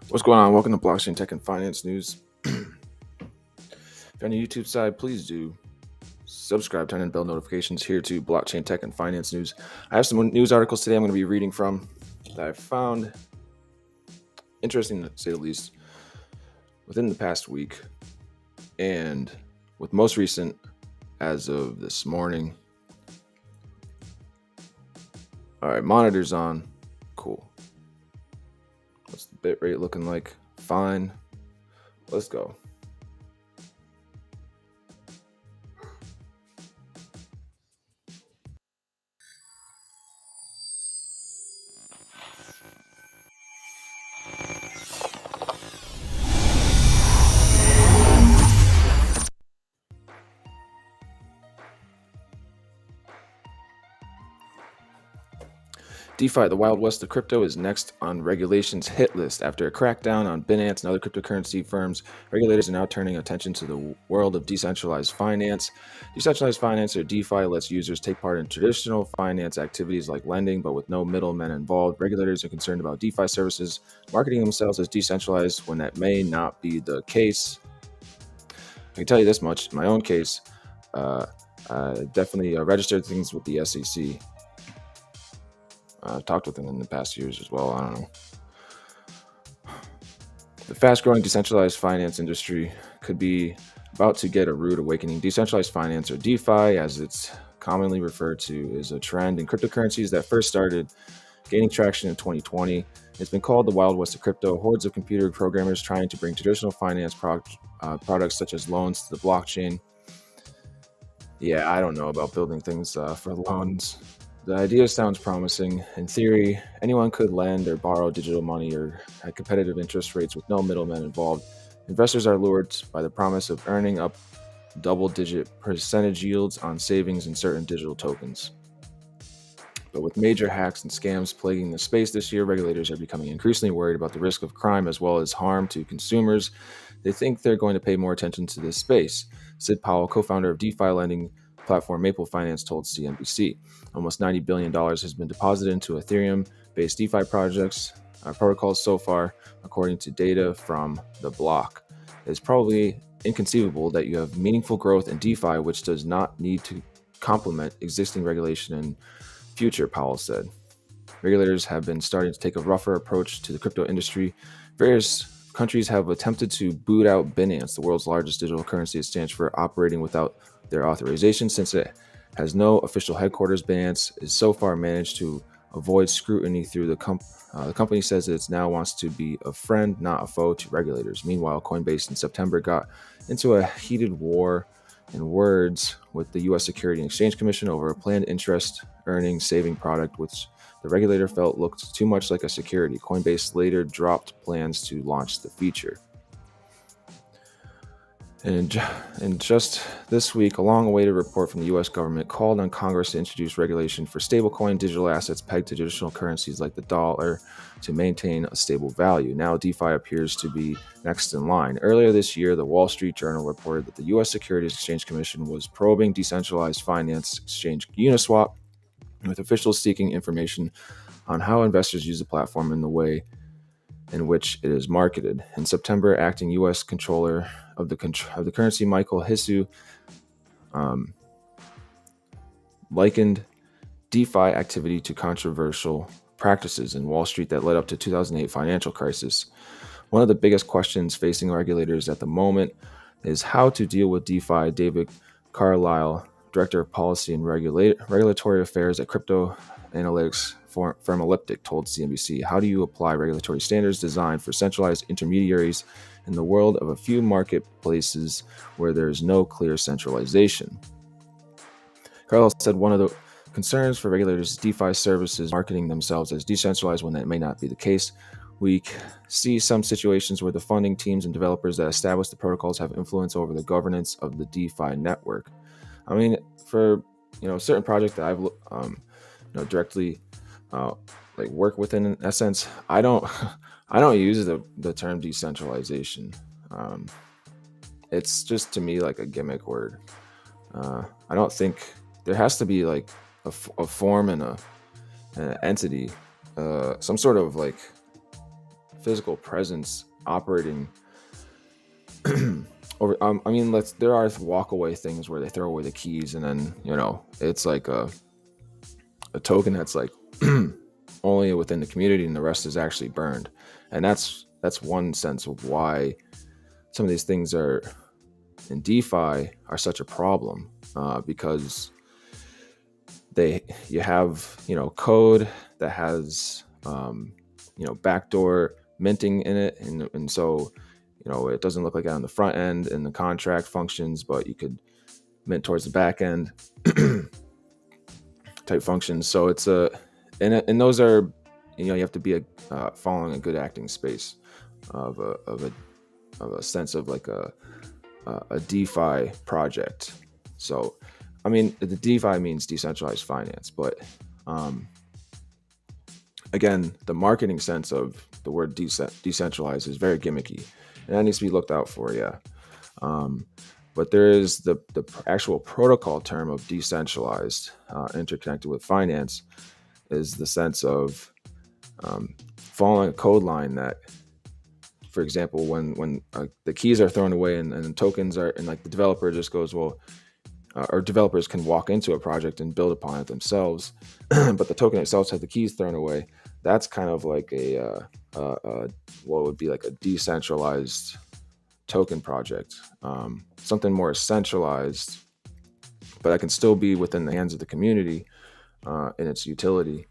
What's going on? Welcome to Blockchain Tech and Finance News. If you're on the YouTube side, please do subscribe, turn on bell notifications here to Blockchain Tech and Finance News. I have some news articles today I'm going to be reading from that I found interesting, to say the least, within the past week. And with most recent, as of this morning. All right, monitors on. Cool. What's the bit rate looking like? Fine. Let's go. DeFi, the Wild West of crypto, is next on regulations hit list. After a crackdown on Binance and other cryptocurrency firms, regulators are now turning attention to the world of decentralized finance. Decentralized finance, or DeFi, lets users take part in traditional finance activities like lending, but with no middlemen involved. Regulators are concerned about DeFi services marketing themselves as decentralized when that may not be the case. I can tell you this much: in my own case, I definitely registered things with the SEC. I've talked with them in the past years as well. I don't know. The fast-growing decentralized finance industry could be about to get a rude awakening. Decentralized finance, or DeFi, as it's commonly referred to, is a trend in cryptocurrencies that first started gaining traction in 2020. It's been called the Wild West of crypto. Hordes of computer programmers trying to bring traditional finance products such as loans to the blockchain. Yeah, I don't know about building things for loans. The idea sounds promising. In theory, anyone could lend or borrow digital money or at competitive interest rates with no middlemen involved. Investors are lured by the promise of earning up double-digit percentage yields on savings in certain digital tokens. But with major hacks and scams plaguing the space this year, regulators are becoming increasingly worried about the risk of crime as well as harm to consumers. They think they're going to pay more attention to this space. Sid Powell, co-founder of DeFi lending platform Maple Finance, told CNBC. Almost $90 billion has been deposited into Ethereum-based DeFi protocols so far, according to data from the block. It's probably inconceivable that you have meaningful growth in DeFi, which does not need to complement existing regulation and future, Powell said. Regulators have been starting to take a rougher approach to the crypto industry. Various countries have attempted to boot out Binance, the world's largest digital currency exchange, for operating without their authorization. Since it has no official headquarters, Binance is so far managed to avoid scrutiny through the company says it now wants to be a friend, not a foe, to regulators. Meanwhile, Coinbase in September got into a heated war in words with the U.S. Securities and Exchange Commission over a planned interest earning saving product, which the regulator felt looked too much like a security. Coinbase later dropped plans to launch the feature. And just this week, a long-awaited report from the U.S. government called on Congress to introduce regulation for stablecoin digital assets pegged to traditional currencies like the dollar to maintain a stable value. Now, DeFi appears to be next in line. Earlier this year, the Wall Street Journal reported that the U.S. Securities Exchange Commission was probing decentralized finance exchange Uniswap, with officials seeking information on how investors use the platform in the way in which it is marketed. In September, acting U.S. Controller of the currency, Michael Hissu, likened DeFi activity to controversial practices in Wall Street that led up to 2008 financial crisis. One of the biggest questions facing regulators at the moment is how to deal with DeFi. David Carlisle, Director of Policy and Regulatory Affairs at crypto analytics firm Elliptic, told CNBC, "How do you apply regulatory standards designed for centralized intermediaries in the world of a few marketplaces where there is no clear centralization?" Carlisle said one of the concerns for regulators is DeFi services marketing themselves as decentralized when that may not be the case. We see some situations where the funding teams and developers that establish the protocols have influence over the governance of the DeFi network. I mean, for a certain project that I've directly work within, in essence, I don't use the term decentralization. It's just, to me, like a gimmick word. I don't think there has to be like a form and an entity, some sort of physical presence operating over. I mean, there are walk away things where they throw away the keys, and then it's like a token that's like only within the community, and the rest is actually burned. And that's one sense of why some of these things are in DeFi are such a problem, because you have code that has backdoor minting in it, and so it doesn't look like it on the front end in the contract functions, but you could mint towards the back end type functions. So it's and those are you have to be following a good acting space of a sense of like a DeFi project. So I mean, the DeFi means decentralized finance, but again, the marketing sense of the word decentralized is very gimmicky, and that needs to be looked out for. Yeah. But there is the actual protocol term of decentralized, interconnected with finance, is the sense of following a code line that, for example, when the keys are thrown away and tokens are, and like the developer just goes, well, or developers can walk into a project and build upon it themselves, but the token itself has the keys thrown away. That's kind of like what would be like a decentralized token project, something more centralized, but that can still be within the hands of the community in its utility.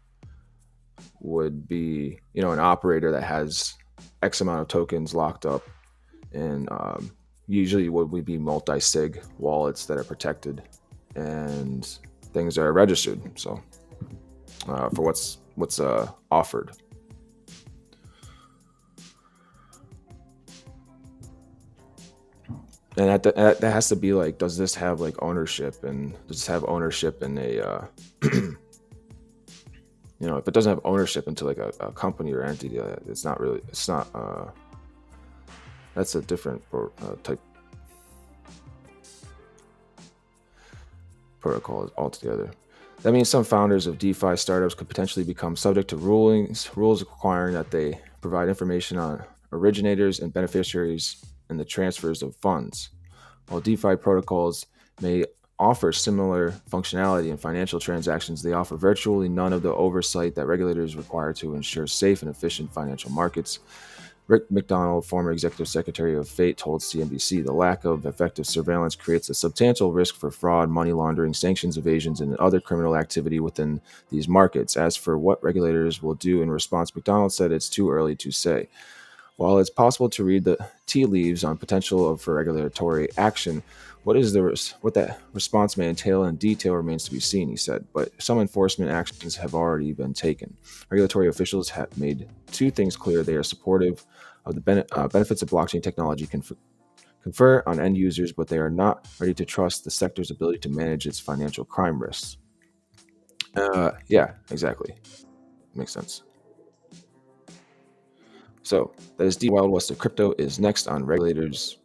Would be an operator that has X amount of tokens locked up, and usually would be multi-sig wallets that are protected, and things are registered. So for what's offered. And that has to be like, does this have like ownership, and does this have ownership in a if it doesn't have ownership into like a company or entity, it's not that's a different type protocol altogether. That means some founders of DeFi startups could potentially become subject to rules requiring that they provide information on originators and beneficiaries in the transfers of funds. While DeFi protocols may offer similar functionality in financial transactions, they offer virtually none of the oversight that regulators require to ensure safe and efficient financial markets. Rick McDonald, former executive secretary of Fate, told CNBC the lack of effective surveillance creates a substantial risk for fraud, money laundering, sanctions evasions, and other criminal activity within these markets. As for what regulators will do in response, McDonald said it's too early to say. While it's possible to read the tea leaves on potential for regulatory action, what that response may entail in detail remains to be seen, he said. But some enforcement actions have already been taken. Regulatory officials have made two things clear. They are supportive of the benefits of blockchain technology confer on end users, but they are not ready to trust the sector's ability to manage its financial crime risks. Yeah, exactly. Makes sense. So that is the Wild West of crypto is next on regulators.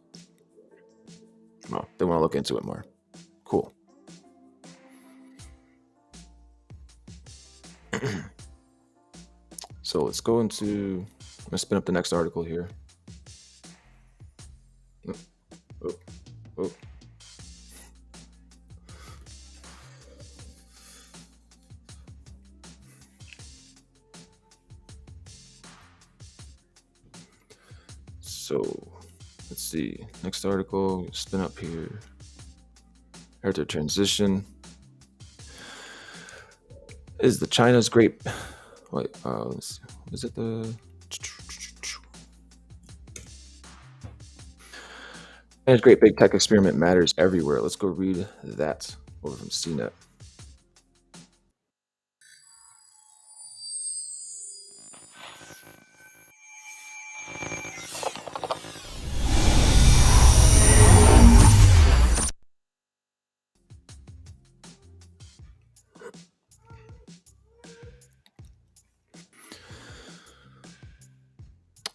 Well, they want to look into it more. Cool. So let's go into. I'm gonna spin up the next article here. Oh, oh. So let's see. Next article. Spin up here. After transition. Is the China's great. Wait, let's see. Is it the. China's great big tech experiment matters everywhere. Let's go read that over from CNET.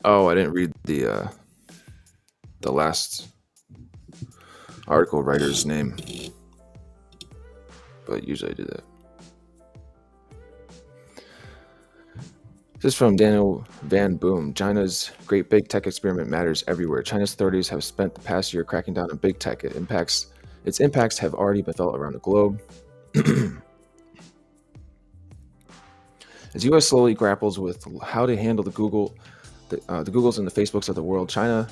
Oh, I didn't read the last article writer's name, but usually I do that. This is from Daniel Van Boom. China's great big tech experiment matters everywhere. China's authorities have spent the past year cracking down on big tech. Its impacts have already been felt around the globe. As U.S. slowly grapples with how to handle the Googles and the Facebooks of the world, China.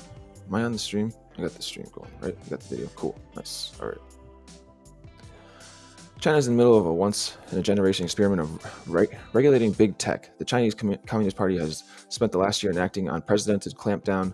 Am I on the stream? I got the stream going, right? I got the video. Cool. Nice. All right. China is in the middle of a once in a generation experiment of regulating big tech. The Chinese Communist Party has spent the last year enacting unprecedented clampdown.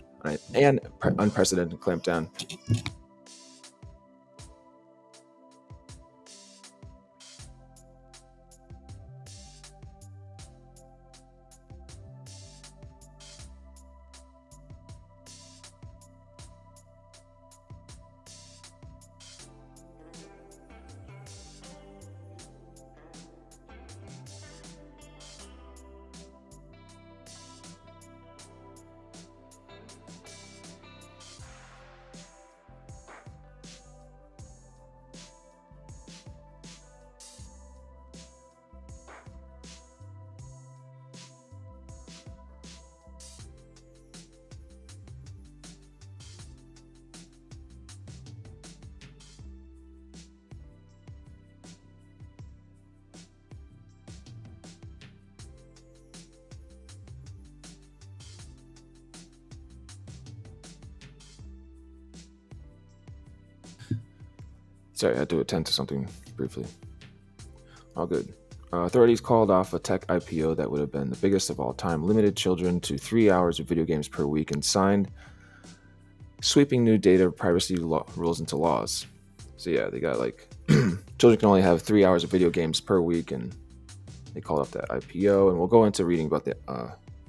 Sorry, I had to attend to something briefly. All good. Authorities called off a tech IPO that would have been the biggest of all time, limited children to 3 hours of video games per week, and signed sweeping new data privacy rules into laws. So yeah, they got like children can only have 3 hours of video games per week, and they called off that IPO. And we'll go into reading about the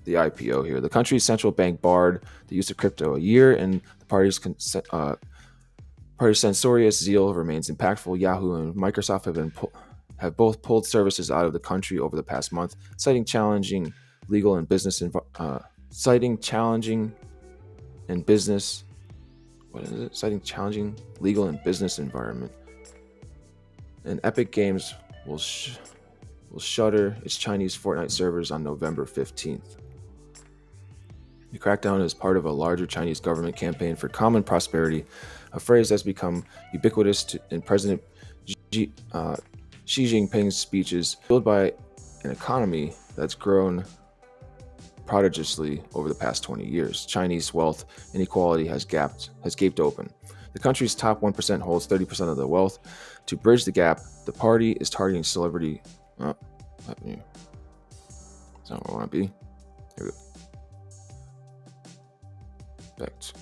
IPO here. The country's central bank barred the use of crypto a year, and the party's censorious zeal remains impactful. Yahoo and Microsoft have both pulled services out of the country over the past month, citing challenging legal and business citing challenging legal and business environment. And Epic Games will shutter its Chinese Fortnite servers on November 15th. The crackdown is part of a larger Chinese government campaign for common prosperity, a phrase that's become ubiquitous in President Xi Jinping's speeches, fueled by an economy that's grown prodigiously over the past 20 years. Chinese wealth inequality has gaped open. The country's top 1% holds 30% of the wealth. To bridge the gap, the party is targeting celebrity. That's not where I want to be. Here we go. Back to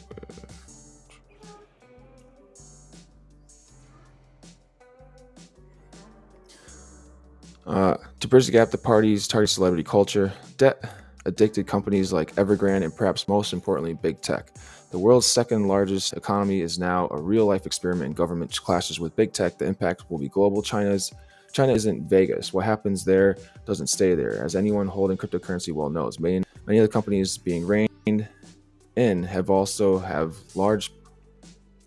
to bridge the gap, the party's target celebrity culture, debt-addicted companies like Evergrande, and perhaps most importantly, big tech. The world's second largest economy is now a real-life experiment, and government clashes with big tech. The impact will be global. China isn't Vegas. What happens there doesn't stay there. As anyone holding cryptocurrency well knows, many of the companies being reined in also have large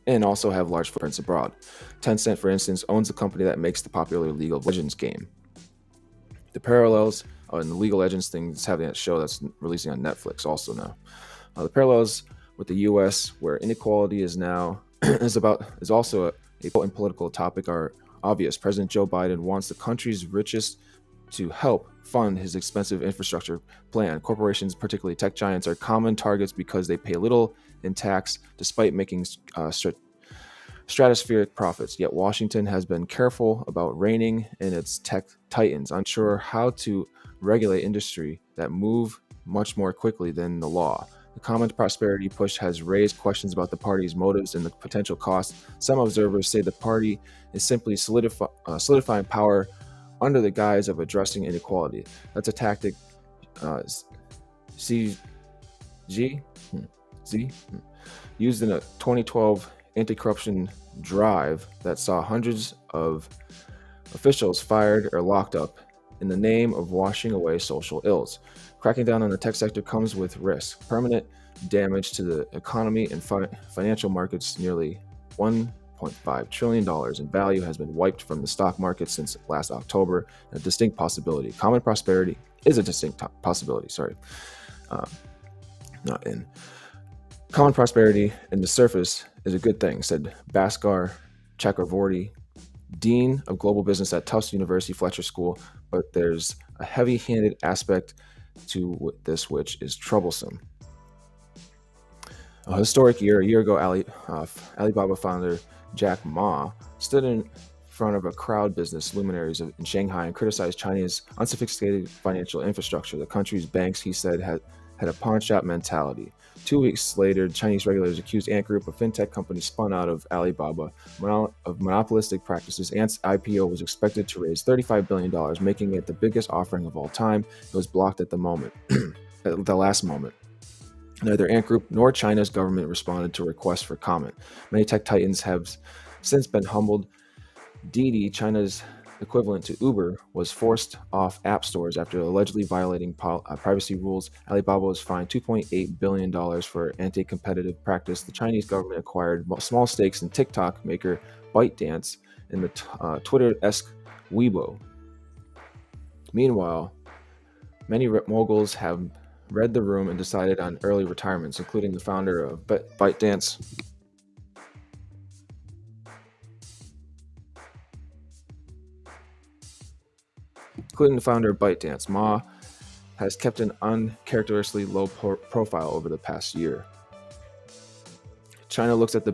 footprints abroad. Tencent, for instance, owns the company that makes the popular League of Legends game. The parallels in the League of Legends thing is having that show that's releasing on Netflix also now. The parallels with the U.S., where inequality is now is also a potent political topic, are obvious. President Joe Biden wants the country's richest to help fund his expensive infrastructure plan. Corporations, particularly tech giants, are common targets because they pay little in tax despite making stratospheric profits. Yet Washington has been careful about reining in its tech titans, unsure how to regulate industry that move much more quickly than the law. The common prosperity push has raised questions about the party's motives and the potential costs. Some observers say the party is simply solidifying power under the guise of addressing inequality. That's a tactic Z used in a 2012 anti-corruption drive that saw hundreds of officials fired or locked up in the name of washing away social ills. Cracking down on the tech sector comes with risk, permanent damage to the economy and financial markets. Nearly $1.5 trillion in value has been wiped from the stock market since last October. A distinct possibility. Common prosperity is a distinct possibility. Not in. Common prosperity in the surface is a good thing, said Bhaskar Chakravorty, Dean of Global Business at Tufts University Fletcher School, but there's a heavy-handed aspect to this which is troublesome. A historic year, a year ago, Alibaba founder Jack Ma stood in front of a crowd business luminaries in Shanghai and criticized China's unsophisticated financial infrastructure. The country's banks, he said, had a pawn shop mentality. 2 weeks later, Chinese regulators accused Ant Group, a fintech company spun out of Alibaba, of monopolistic practices. Ant's IPO was expected to raise $35 billion, making it the biggest offering of all time. It was blocked at the moment, at the last moment. Neither Ant Group nor China's government responded to requests for comment. Many tech titans have since been humbled. Didi, China's equivalent to Uber, was forced off app stores after allegedly violating privacy rules. Alibaba was fined $2.8 billion for anti-competitive practice. The Chinese government acquired small stakes in TikTok maker ByteDance and the Twitter-esque Weibo. Meanwhile, many moguls have read the room and decided on early retirements, including the founder of ByteDance. Ma has kept an uncharacteristically low profile over the past year. China looks at the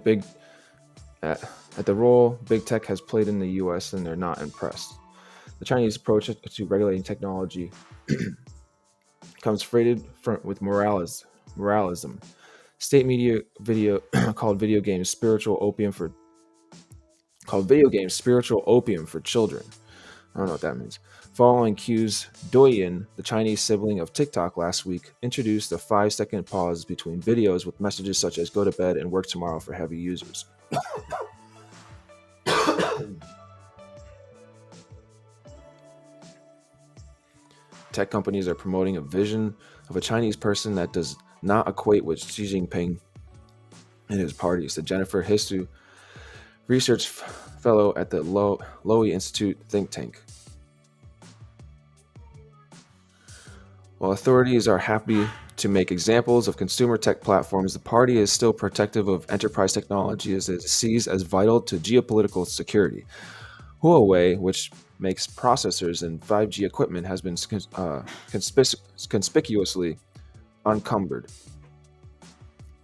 role big tech has played in the U.S. and they're not impressed. The Chinese approach to regulating technology comes freighted with moralism. State media called video games spiritual opium for children. I don't know what that means. Following cues, Douyin, the Chinese sibling of TikTok last week, introduced a 5-second pause between videos with messages such as "Go to bed and work tomorrow" for heavy users. Tech companies are promoting a vision of a Chinese person that does not equate with Xi Jinping and his party, said Jennifer Histu, research fellow at the Lowy Institute think tank. While authorities are happy to make examples of consumer tech platforms, the party is still protective of enterprise technology as it sees as vital to geopolitical security. Huawei, which makes processors and 5G equipment, has been conspicuously unencumbered.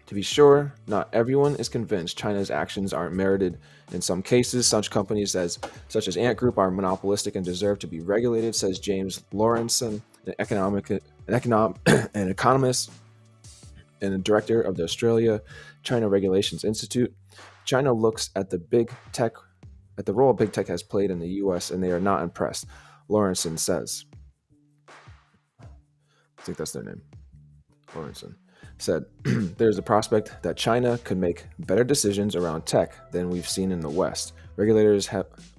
To be sure, not everyone is convinced China's actions aren't merited. In some cases, such companies such as Ant Group are monopolistic and deserve to be regulated, says James Lawrenson, an economist and the director of the Australia-China Regulations Institute. China looks at the role big tech has played in the U.S. and they are not impressed, Lawrenson says. I think that's their name. Lawrenson said, there's a prospect that China could make better decisions around tech than we've seen in the West. Regulators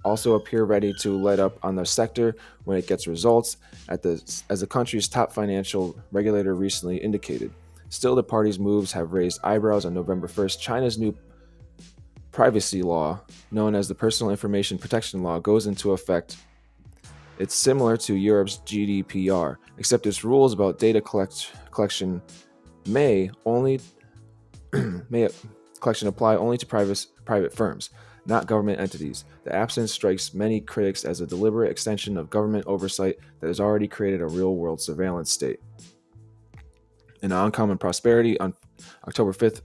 also appear ready to let up on the sector when it gets results, as the country's top financial regulator recently indicated. Still, the party's moves have raised eyebrows. On November 1st, China's new privacy law, known as the Personal Information Protection Law, goes into effect. It's similar to Europe's GDPR, except its rules about data collection may apply only to private firms, not government entities. The absence strikes many critics as a deliberate extension of government oversight that has already created a real-world surveillance state. In Uncommon Prosperity, on October 5th,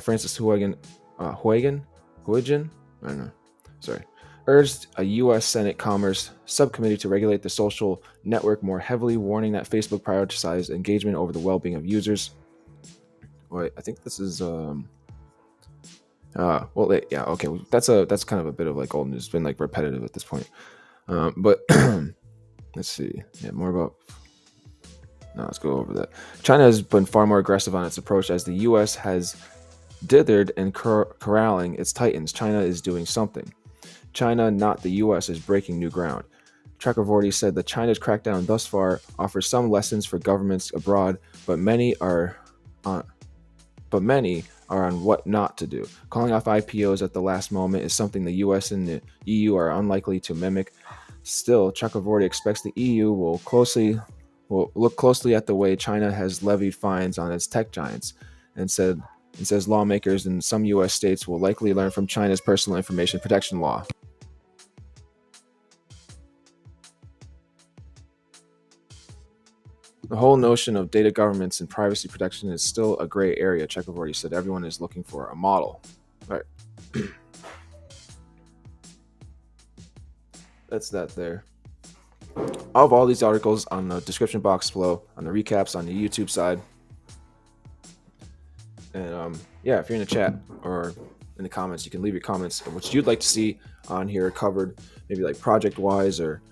Francis Huygen, urged a U.S. Senate Commerce subcommittee to regulate the social network more heavily, warning that Facebook prioritized engagement over the well-being of users. Wait, I think this is that's kind of a bit of like old news. It's been like repetitive at this point. But let's see. Yeah, more about. No, let's go over that. China has been far more aggressive on its approach as the U.S. has dithered and corralling its titans. China is doing something. China, not the U.S., is breaking new ground. Chakravorty said that China's crackdown thus far offers some lessons for governments abroad, but many are but many are on what not to do. Calling off IPOs at the last moment is something the US and the EU are unlikely to mimic. Still, Chakravorty expects the EU will look closely at the way China has levied fines on its tech giants, and says lawmakers in some US states will likely learn from China's personal information protection law. The whole notion of data governance and privacy protection is still a gray area. Chakravorty said everyone is looking for a model. All right. That's that there. I'll have all these articles on the description box below, on the recaps on the YouTube side. And yeah, if you're in the chat or in the comments, you can leave your comments on what you'd like to see on here covered, maybe like project-wise or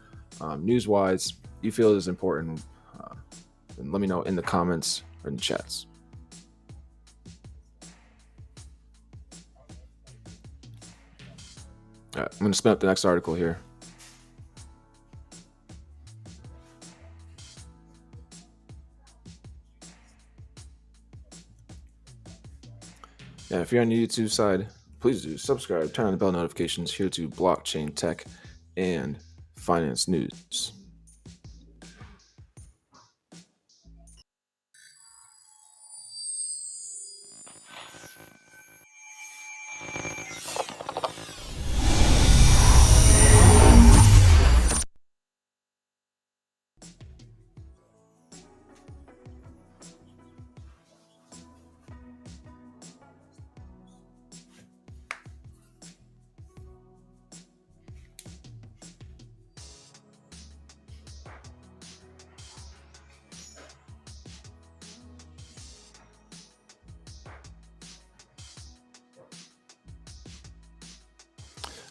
news-wise. You feel is important, then let me know in the comments or in the chats. All right, I'm going to spin up the next article here. Yeah, if you're on the YouTube side, please do subscribe, turn on the bell notifications here to blockchain tech and finance news.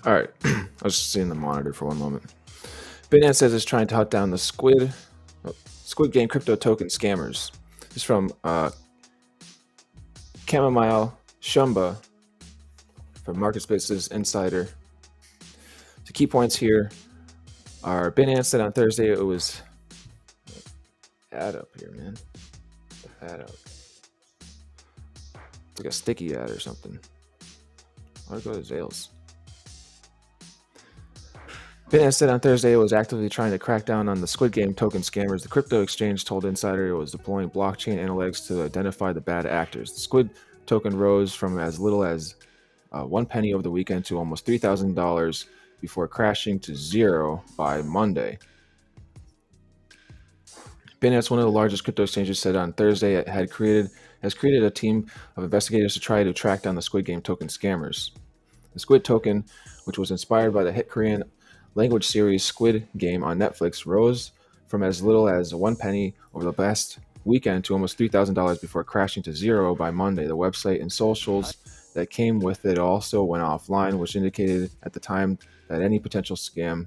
All right, I was just seeing the monitor for one moment. Binance says it's trying to hunt down the Squid game crypto token scammers. This is from Chamomile Shumba from MarketSpace's Insider. The key points here are Binance said on Thursday it was ad up here, man. Ad up. It's like a sticky ad or something. Why go to Zales? Binance said on Thursday it was actively trying to crack down on the Squid Game token scammers. The crypto exchange told Insider it was deploying blockchain analytics to identify the bad actors. The Squid token rose from as little as 1 penny over the weekend to almost $3,000 before crashing to zero by Monday. Binance, one of the largest crypto exchanges, said on Thursday it has created a team of investigators to try to track down the Squid Game token scammers. The Squid token, which was inspired by the hit Korean language series Squid Game on Netflix, rose from as little as 1 penny over the past weekend to almost $3,000 before crashing to zero by Monday. The website and socials that came with it also went offline, which indicated at the time that any potential scam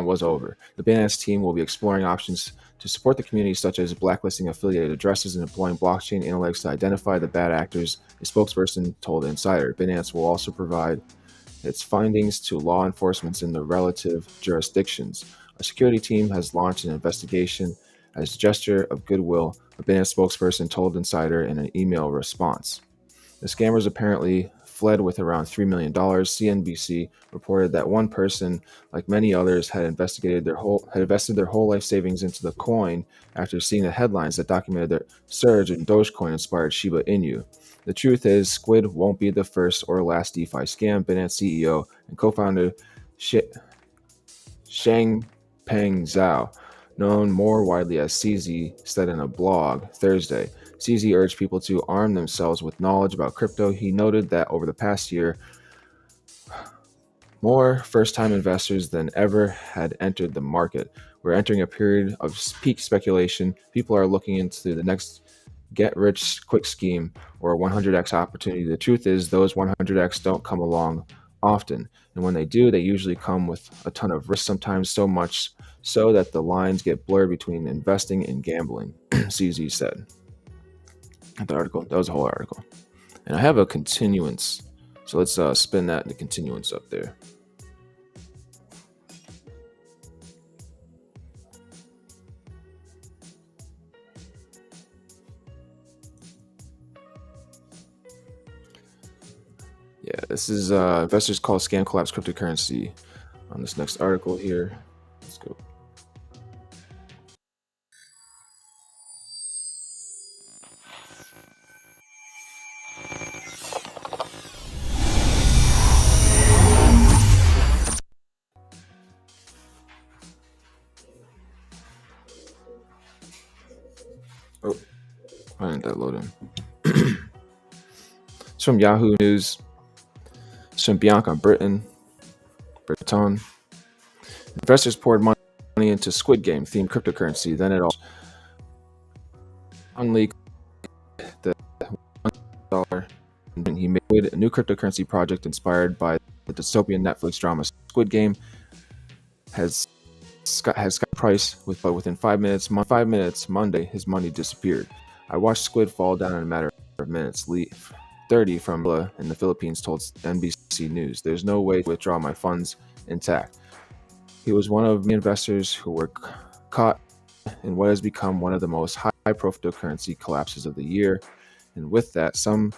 was over. The Binance team will be exploring options to support the community, such as blacklisting affiliated addresses and deploying blockchain analytics to identify the bad actors, a spokesperson told Insider. Binance will also provide its findings to law enforcement in the relative jurisdictions. A security team has launched an investigation as a gesture of goodwill, a Binance spokesperson told Insider in an email response. The scammers apparently fled with around $3 million. CNBC reported that one person, like many others, had invested their whole life savings into the coin after seeing the headlines that documented their surge in Dogecoin inspired Shiba Inu. The truth is, Squid won't be the first or last DeFi scam. Binance CEO and co-founder Shangpeng Zhao, known more widely as CZ, said in a blog Thursday. CZ urged people to arm themselves with knowledge about crypto. He noted that over the past year, more first-time investors than ever had entered the market. We're entering a period of peak speculation. People are looking into the next get-rich-quick scheme or 100x opportunity. The truth is, those 100x don't come along often, and when they do, they usually come with a ton of risk, sometimes so much so that the lines get blurred between investing and gambling, CZ said. The article, that was a whole article. And I have a continuance, so let's spin that into continuance up there. Yeah, this is investors call scam collapse cryptocurrency on this next article here. Let's go. Oh, why didn't that load in? It's from Yahoo News. It's from Bianca Breton. Investors poured money into Squid Game themed cryptocurrency. Then it all unleaked the $1. And he made a new cryptocurrency project inspired by the dystopian Netflix drama Squid Game. Has got price but within 5 minutes, Monday, his money disappeared. I watched Squid fall down in a matter of minutes. Lee 30 from in the Philippines told NBC News, "There's no way to withdraw my funds intact." He was one of many investors who were caught in what has become one of the most high-profile currency collapses of the year. And with that, some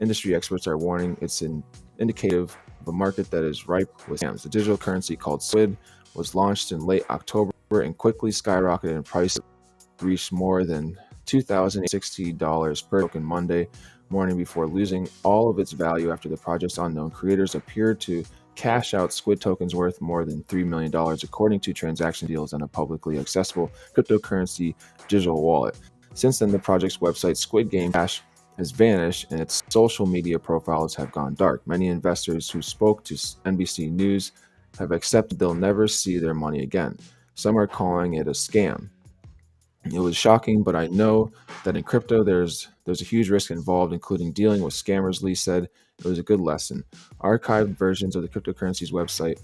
industry experts are warning it's indicative of a market that is ripe with scams. The digital currency called Squid was launched in late October and quickly skyrocketed in price, reached more than $2,060 per token Monday morning before losing all of its value after the project's unknown creators appeared to cash out Squid tokens worth more than $3 million, according to transaction deals on a publicly accessible cryptocurrency digital wallet. Since then, the project's website, Squid Game Cash, has vanished and its social media profiles have gone dark. Many investors who spoke to NBC News have accepted they'll never see their money again. Some are calling it a scam. It was shocking, but I know that in crypto there's a huge risk involved, including dealing with scammers. Lee said it was a good lesson. Archived versions of the cryptocurrency's website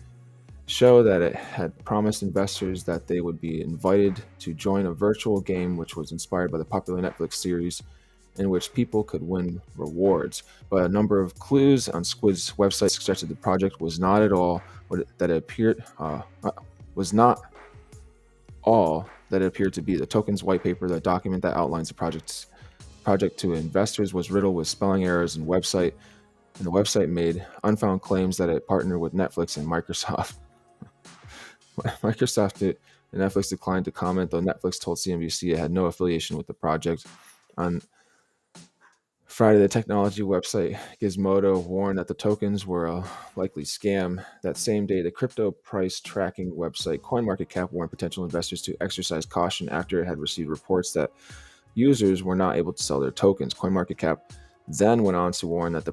show that it had promised investors that they would be invited to join a virtual game which was inspired by the popular Netflix series in which people could win rewards. But a number of clues on Squid's website suggested the project was not at all what that it appeared was not all that it appeared to be. The token's white paper, the document that outlines the project to investors, was riddled with spelling errors and the website made unfound claims that it partnered with Netflix and Microsoft. And Netflix declined to comment, though Netflix told CNBC it had no affiliation with the project. On Friday, the technology website Gizmodo warned that the tokens were a likely scam. That same day, the crypto price tracking website CoinMarketCap warned potential investors to exercise caution after it had received reports that users were not able to sell their tokens. CoinMarketCap then went on to warn that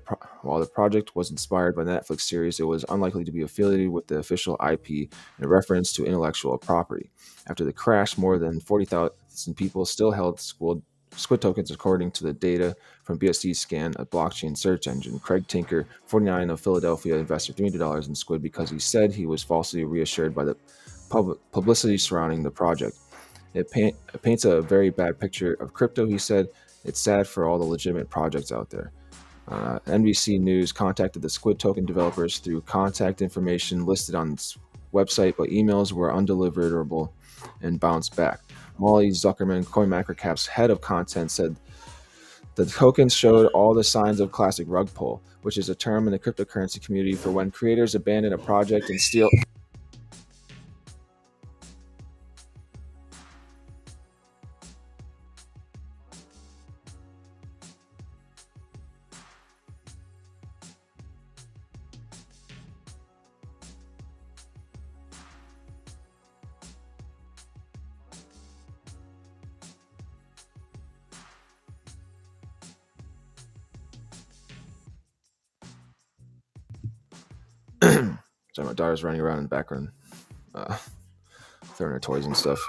while the project was inspired by the Netflix series, it was unlikely to be affiliated with the official IP in reference to intellectual property. After the crash, more than 40,000 people still held Squid tokens, according to the data from BSC Scan, a blockchain search engine. Craig Tinker, 49, of Philadelphia, invested $300 in Squid because he said he was falsely reassured by the publicity surrounding the project. It paints a very bad picture of crypto, he said. It's sad for all the legitimate projects out there. NBC News contacted the Squid token developers through contact information listed on its website, but emails were undeliverable and bounced back. Molly Zuckerman, CoinMarketCap's head of content, said the tokens showed all the signs of classic rug pull, which is a term in the cryptocurrency community for when creators abandon a project and steal. Sorry, my daughter's running around in the background, uh, throwing her toys and stuff.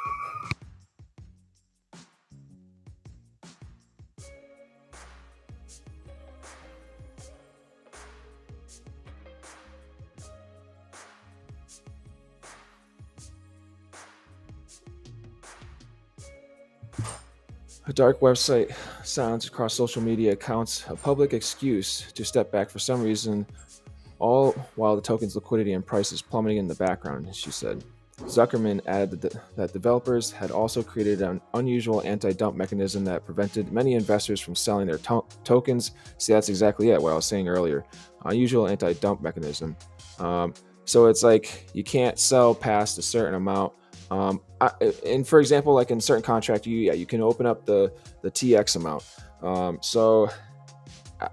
A dark website sounds across social media accounts a public excuse to step back for some reason, all while the token's liquidity and price is plummeting in the background, she said. Zuckerman added that developers had also created an unusual anti-dump mechanism that prevented many investors from selling their tokens. See, that's exactly it, what I was saying earlier. Unusual anti-dump mechanism. Um, so it's like you can't sell past a certain amount. And for example, like in certain contract, you can open up the TX amount. So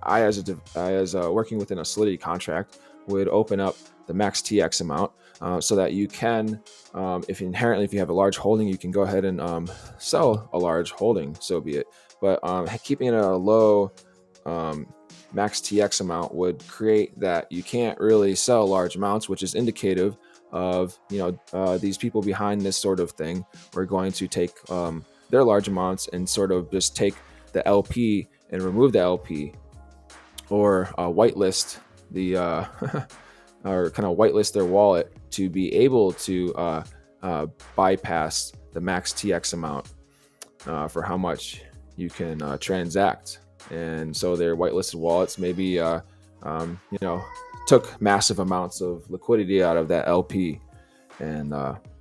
I as working within a Solidity contract would open up the max TX amount so that you can, if you have a large holding, you can go ahead and sell a large holding, so be it. But keeping it at a low um, max TX amount would create that you can't really sell large amounts, which is indicative of these people behind this sort of thing were going to take their large amounts and sort of just take the LP and remove the LP, or whitelist the or kind of whitelist their wallet to be able to bypass the max TX amount for how much you can transact. And so their whitelisted wallets maybe took massive amounts of liquidity out of that LP. And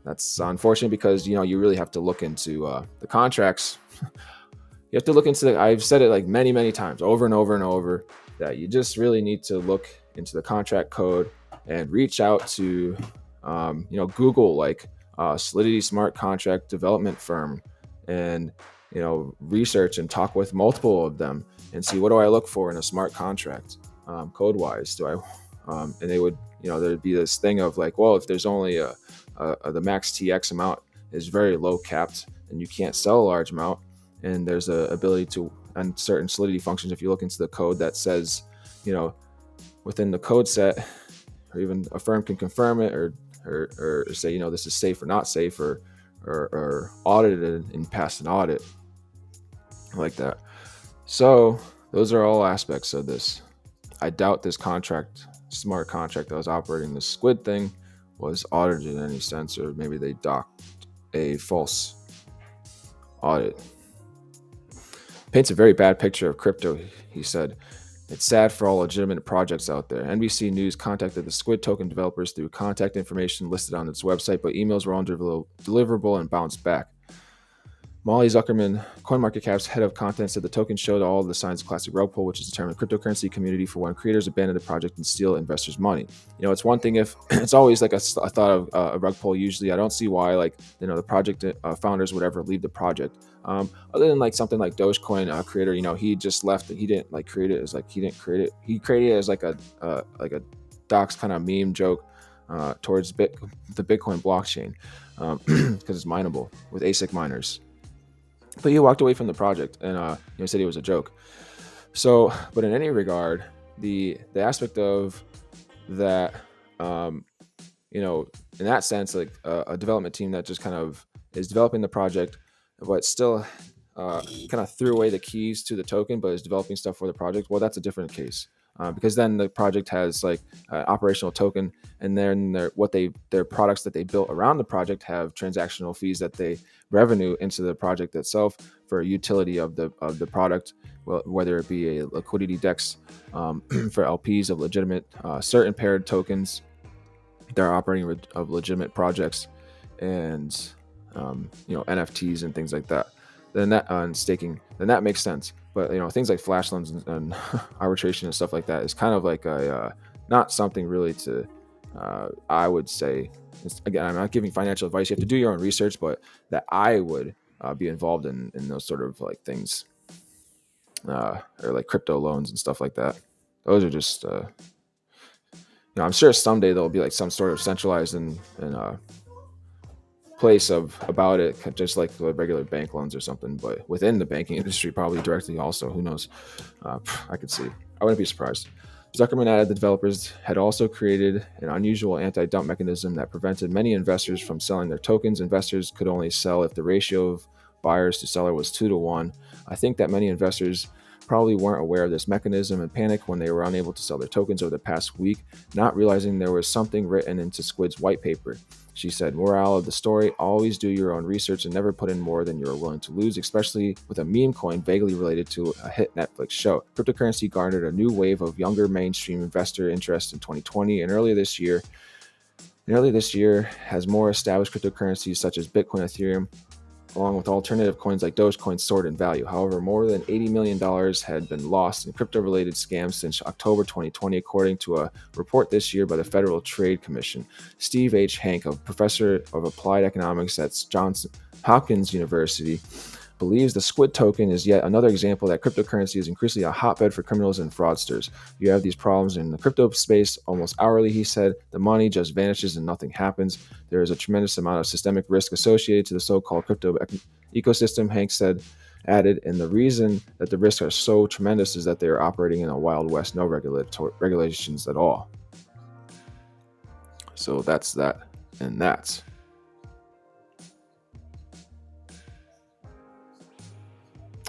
that's unfortunate because you really have to look into the contracts. You have to look into I've said it like many times, over and over and over, that you just really need to look into the contract code and reach out to Google, like Solidity Smart Contract Development Firm, and research and talk with multiple of them and see, what do I look for in a smart contract, code wise. And they would, there'd be this thing of like, well, if there's only the max TX amount is very low capped and you can't sell a large amount, and there's a ability to, on certain Solidity functions, if you look into the code that says, within the code set, or even a firm can confirm it, or say, this is safe or not safe, or audited and passed an audit like that. So those are all aspects of this. I doubt this smart contract that was operating the Squid thing was audited in any sense, or maybe they docked a false audit. Paints a very bad picture of crypto, he said. It's sad for all legitimate projects out there. NBC News contacted the Squid token developers through contact information listed on its website, but emails were undeliverable and bounced back. Molly Zuckerman, CoinMarketCap's head of content, said the token showed all of the signs of classic rug pull, which is a term in the cryptocurrency community for when creators abandon the project and steal investors' money. It's one thing if it's always like a thought of a rug pull. Usually, I don't see why the project founders would ever leave the project. Other than like something like Dogecoin creator, he just left. He didn't like create it as like he didn't create it. He created it as like a docs kind of meme joke towards the Bitcoin blockchain because it's mineable with ASIC miners. But he walked away from the project and said it was a joke. So, but in any regard, the aspect of that, in that sense, like a development team that just kind of is developing the project, but still kind of threw away the keys to the token, but is developing stuff for the project. Well, that's a different case. Because then the project has like operational token, and then their products that they built around the project have transactional fees that they revenue into the project itself for utility of the product, well, whether it be a liquidity DEX for LPs of legitimate certain paired tokens that are operating of legitimate projects, and NFTs and things like that. Then that on staking, then that makes sense. But things like flash loans and arbitration and stuff like that is kind of like a not something really to I would say. Again, I'm not giving financial advice. You have to do your own research, but that I would be involved in those sort of like things, or like crypto loans and stuff like that. Those are just I'm sure someday there'll be like some sort of centralized and place about it, just like the regular bank loans or something, but within the banking industry, probably directly also. Who knows? I could see. I wouldn't be surprised. Zuckerman added the developers had also created an unusual anti-dump mechanism that prevented many investors from selling their tokens. Investors could only sell if the ratio of buyers to seller was 2-1. I think that many investors probably weren't aware of this mechanism and panicked when they were unable to sell their tokens over the past week, not realizing there was something written into Squid's white paper. She said, moral of the story, always do your own research and never put in more than you're willing to lose, especially with a meme coin vaguely related to a hit Netflix show. Cryptocurrency garnered a new wave of younger mainstream investor interest in 2020, and earlier this year, and earlier this year has more established cryptocurrencies such as Bitcoin, Ethereum, along with alternative coins like Dogecoin soared in value. However, more than $80 million had been lost in crypto-related scams since October 2020, according to a report this year by the Federal Trade Commission. Steve H. Hank, a professor of applied economics at Johns Hopkins University, believes the Squid token is yet another example that cryptocurrency is increasingly a hotbed for criminals and fraudsters. You have these problems in the crypto space almost hourly, he said. The money just vanishes and nothing happens. There is a tremendous amount of systemic risk associated to the so-called crypto ecosystem, Hank said, added, and the reason that the risks are so tremendous is that they are operating in a wild west, no regulations at all. So that's that, and that's.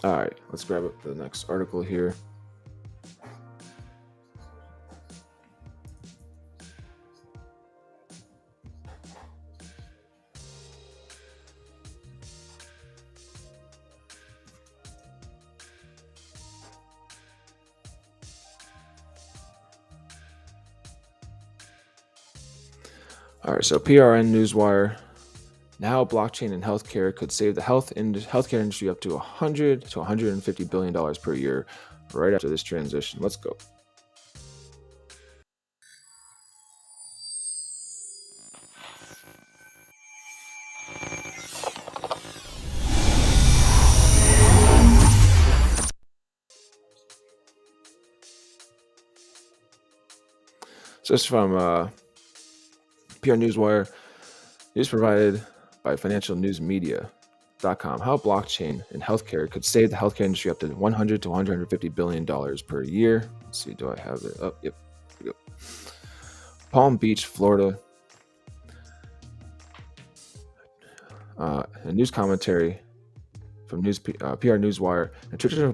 All right, let's grab up the next article here. All right, so PRN Newswire. Now, blockchain in healthcare could save the healthcare industry up to $100 to $150 billion per year right after this transition. Let's go. So this is from PR Newswire. News provided by financialnewsmedia.com. How blockchain in healthcare could save the healthcare industry up to $100 to $150 billion per year. Let's see, do I have it up? Yep. Here we go. Palm Beach, Florida. A news commentary from PR Newswire. Traditional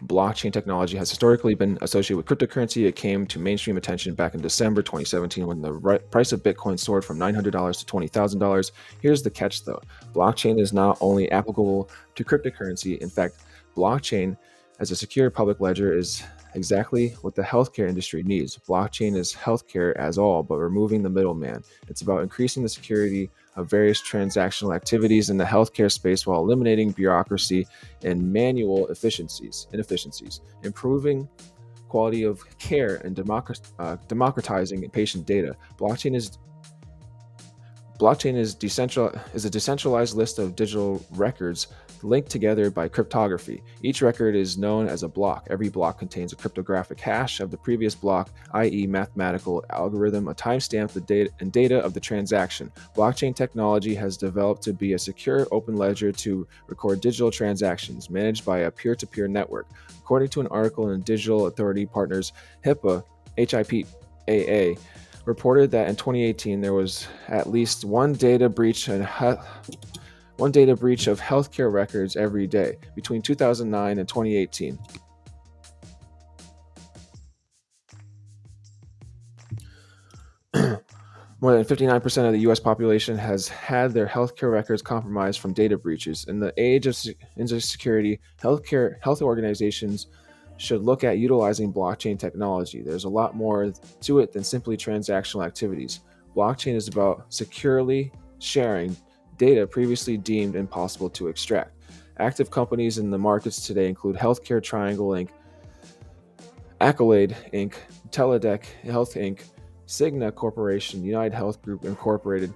blockchain technology has historically been associated with cryptocurrency. It came to mainstream attention back in December 2017 when the price of Bitcoin soared from $900 to $20,000. Here's the catch, though. Blockchain is not only applicable to cryptocurrency. In fact, blockchain as a secure public ledger is exactly what the healthcare industry needs. Blockchain is healthcare as all, but removing the middleman. It's about increasing the security of various transactional activities in the healthcare space while eliminating bureaucracy and manual inefficiencies, improving quality of care, and democratizing patient data. Blockchain is a decentralized list of digital records linked together by cryptography. Each record is known as a block. Every block contains a cryptographic hash of the previous block, i.e., mathematical algorithm, a timestamp, and data of the transaction. Blockchain technology has developed to be a secure open ledger to record digital transactions managed by a peer-to-peer network. According to an article in Digital Authority Partners, HIPAA reported that in 2018 there was at least one data breach of healthcare records every day between 2009 and 2018. More than 59% of the U.S. population has had their healthcare records compromised from data breaches. In the age of insecurity, health organizations should look at utilizing blockchain technology. There's a lot more to it than simply transactional activities. Blockchain is about securely sharing data previously deemed impossible to extract. Active companies in the markets today include Healthcare Triangle Inc., Accolade Inc., Teledec Health Inc., Cigna Corporation, United Health Group Incorporated.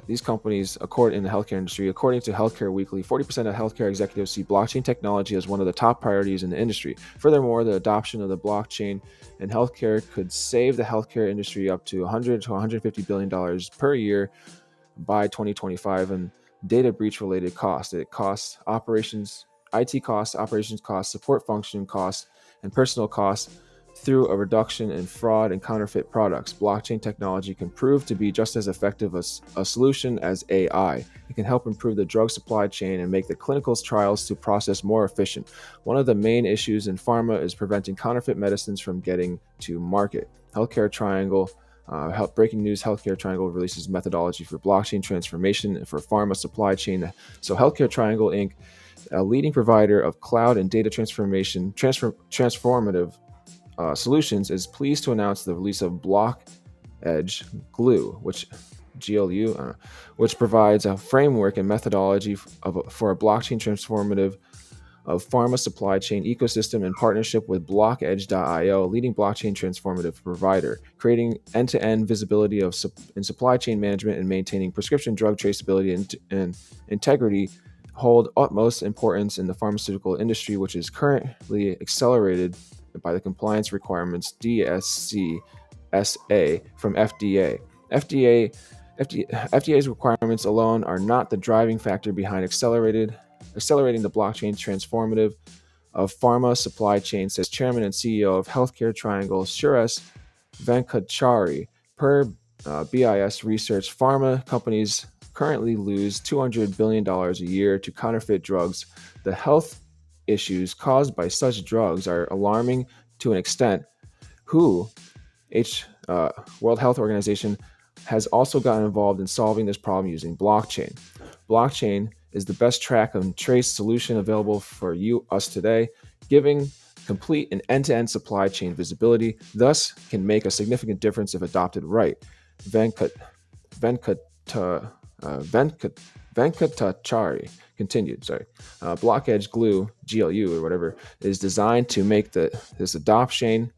These companies, in the healthcare industry, according to Healthcare Weekly, 40% of healthcare executives see blockchain technology as one of the top priorities in the industry. Furthermore, the adoption of the blockchain in healthcare could save the healthcare industry up to $100 to $150 billion per year by 2025 in data breach related costs. It costs operations, IT costs, operations costs, support function costs, and personal costs through a reduction in fraud and counterfeit products. Blockchain technology can prove to be just as effective as a solution as AI. It can help improve the drug supply chain and make the clinical trials to process more efficient. One of the main issues in pharma is preventing counterfeit medicines from getting to market. Healthcare Triangle breaking news, Healthcare Triangle releases methodology for blockchain transformation for pharma supply chain. So Healthcare Triangle Inc., a leading provider of cloud and data transformative solutions, is pleased to announce the release of Edge Glue, which GLU, which provides a framework and methodology for a blockchain transformative of pharma supply chain ecosystem in partnership with BlockEdge.io, leading blockchain transformative provider, creating end-to-end visibility in supply chain management and maintaining prescription drug traceability and integrity hold utmost importance in the pharmaceutical industry, which is currently accelerated by the compliance requirements DSC SA from FDA. FDA's requirements alone are not the driving factor behind accelerating the blockchain transformative of pharma supply chain, says Chairman and CEO of Healthcare Triangle, Suresh Venkatachari. Per BIS research, pharma companies currently lose $200 billion a year to counterfeit drugs. The health issues caused by such drugs are alarming to an extent. WHO, World Health Organization, has also gotten involved in solving this problem using blockchain. Blockchain is the best track and trace solution available for us today, giving complete and end-to-end supply chain visibility, thus can make a significant difference if adopted right. Venkatachari continued. BlockEdge Glue, GLU or whatever, is designed to make this adoption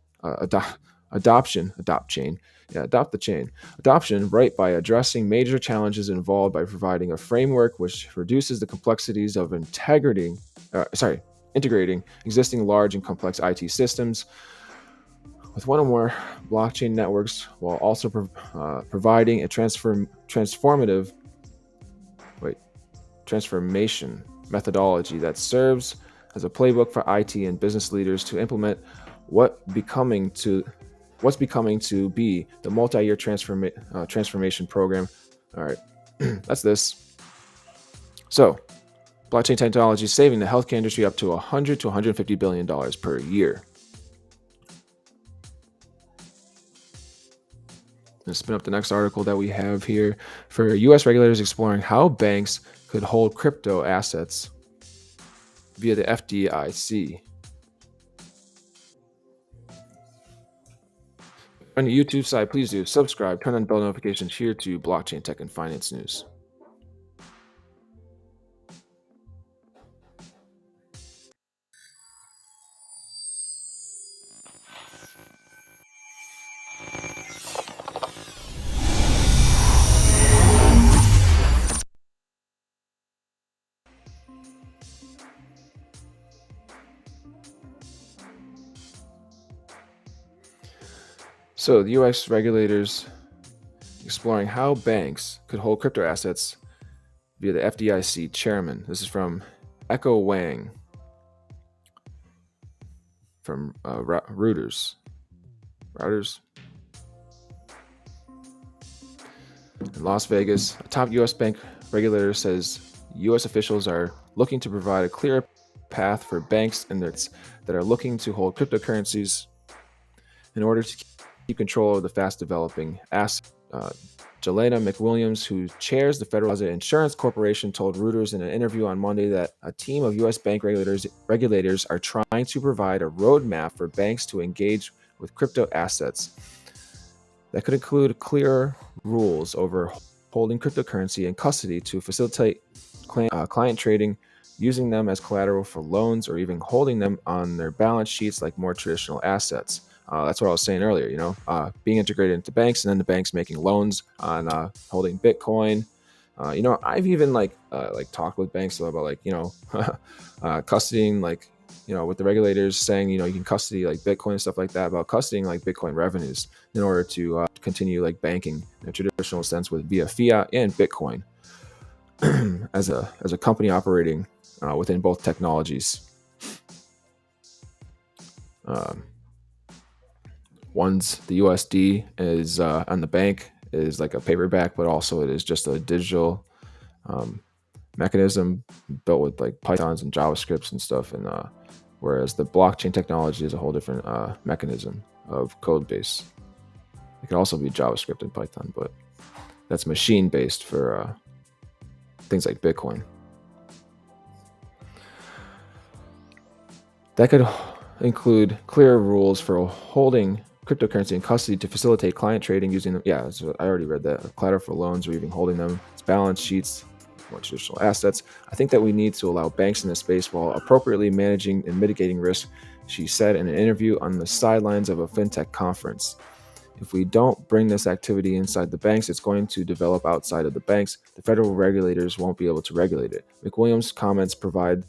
right by addressing major challenges involved by providing a framework which reduces the complexities of integrating existing large and complex IT systems with one or more blockchain networks, while also providing a transformation methodology that serves as a playbook for IT and business leaders to implement what's becoming to be the multi-year transformation program. All right, that's this. So, blockchain technology is saving the healthcare industry up to $100 to $150 billion per year. Let's spin up the next article that we have here. For U.S. regulators exploring how banks could hold crypto assets via the FDIC. On the YouTube side, please do subscribe, turn on bell notifications here to Blockchain Tech and Finance News. So the U.S. regulators exploring how banks could hold crypto assets via the FDIC chairman. This is from Echo Wang from Reuters. In Las Vegas, a top U.S. bank regulator says U.S. officials are looking to provide a clear path for banks and that are looking to hold cryptocurrencies in order to keep control of the fast-developing asset. Jelena McWilliams, who chairs the Federal Deposit Insurance Corporation, told Reuters in an interview on Monday that a team of U.S. bank regulators are trying to provide a roadmap for banks to engage with crypto assets that could include clearer rules over holding cryptocurrency in custody to facilitate client trading, using them as collateral for loans, or even holding them on their balance sheets like more traditional assets. That's what I was saying earlier, being integrated into banks and then the banks making loans on holding Bitcoin. I've even talked with banks about custodying, with the regulators saying, you can custody Bitcoin and stuff like that, about custodying Bitcoin revenues in order to continue banking in a traditional sense via fiat and Bitcoin as a company operating within both technologies. One's the USD is on the bank is like a paperback, but also it is just a digital mechanism built with Pythons and JavaScripts and stuff. And whereas the blockchain technology is a whole different mechanism of code base. It can also be JavaScript and Python, but that's machine based for things like Bitcoin. That could include clear rules for holding cryptocurrency in custody to facilitate client trading using them. Yeah, so I already read that. Collateral for loans or even holding them. It's balance sheets, more traditional assets. I think that we need to allow banks in this space while appropriately managing and mitigating risk, she said in an interview on the sidelines of a fintech conference. If we don't bring this activity inside the banks, it's going to develop outside of the banks. The federal regulators won't be able to regulate it. McWilliams' comments provide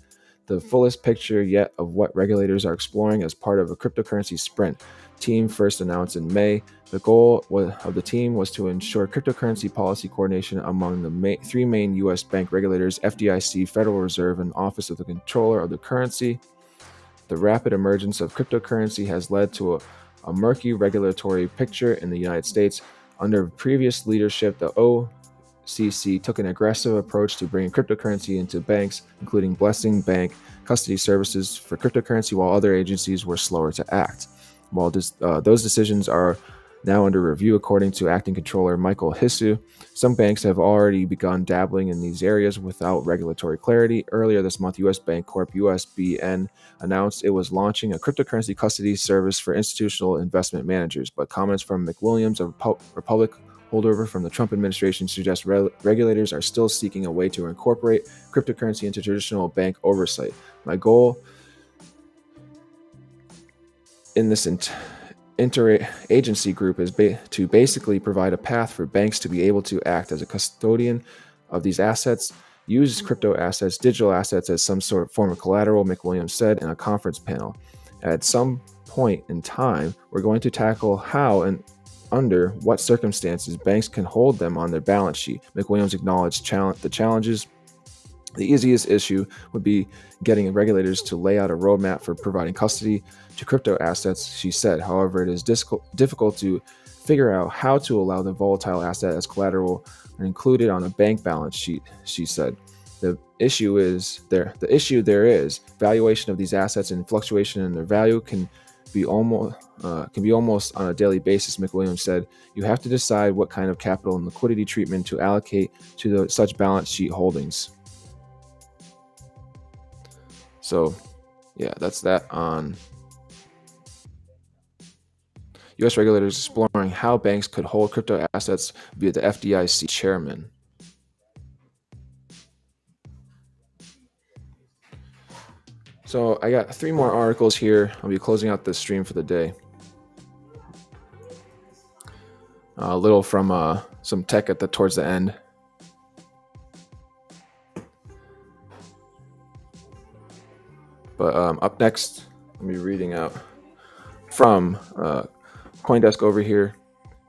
the fullest picture yet of what regulators are exploring as part of a cryptocurrency sprint. Team first announced in May. The goal of the team was to ensure cryptocurrency policy coordination among the three main U.S. bank regulators, FDIC, Federal Reserve, and Office of the Controller of the Currency. The rapid emergence of cryptocurrency has led to a murky regulatory picture in the United States. Under previous leadership, the OCC took an aggressive approach to bringing cryptocurrency into banks, including blessing bank custody services for cryptocurrency, while other agencies were slower to act. While those decisions are now under review, according to Acting Controller Michael Hissu, some banks have already begun dabbling in these areas without regulatory clarity. Earlier this month, U.S. Bancorp USBN announced it was launching a cryptocurrency custody service for institutional investment managers, but comments from McWilliams, a Republic holdover from the Trump administration, suggest regulators are still seeking a way to incorporate cryptocurrency into traditional bank oversight. My goal in this interagency group is to basically provide a path for banks to be able to act as a custodian of these assets, use crypto assets, digital assets as some sort of form of collateral, McWilliams said in a conference panel. At some point in time, we're going to tackle how and under what circumstances banks can hold them on their balance sheet. McWilliams acknowledged the challenges. The easiest issue would be getting regulators to lay out a roadmap for providing custody to crypto assets, she said. However, it is difficult to figure out how to allow the volatile asset as collateral and included on a bank balance sheet, she said. The issue there is valuation of these assets and fluctuation in their value can be almost on a daily basis, McWilliams said. You have to decide what kind of capital and liquidity treatment to allocate to such balance sheet holdings. So, yeah, that's that on U.S. regulators exploring how banks could hold crypto assets via the FDIC chairman. So I got 3 more articles here. I'll be closing out the stream for the day. A little from some tech towards the end. But up next, I'll be reading out from CoinDesk over here.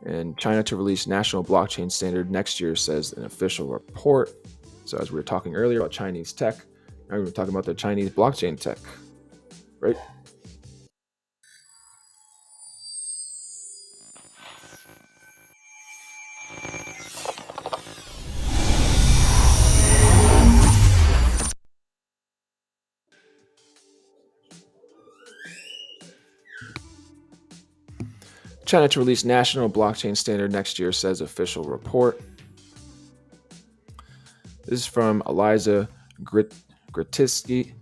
And China to release national blockchain standard next year, says an official report. So as we were talking earlier about Chinese tech, now we're talking about the Chinese blockchain tech, right? China to release national blockchain standard next year, says official report. This is from Eliza Gritsky.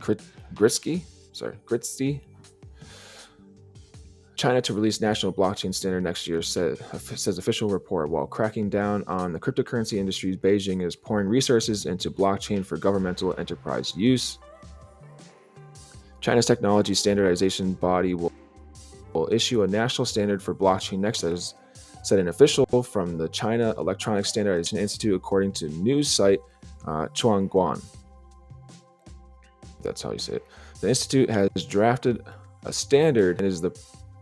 China to release national blockchain standard next year, says official report. While cracking down on the cryptocurrency industry, Beijing is pouring resources into blockchain for governmental enterprise use. China's technology standardization body will issue a national standard for blockchain next, as said an official from the China Electronic Standardization Institute, according to news site Chuangguan. That's how you say it. The institute has drafted a standard and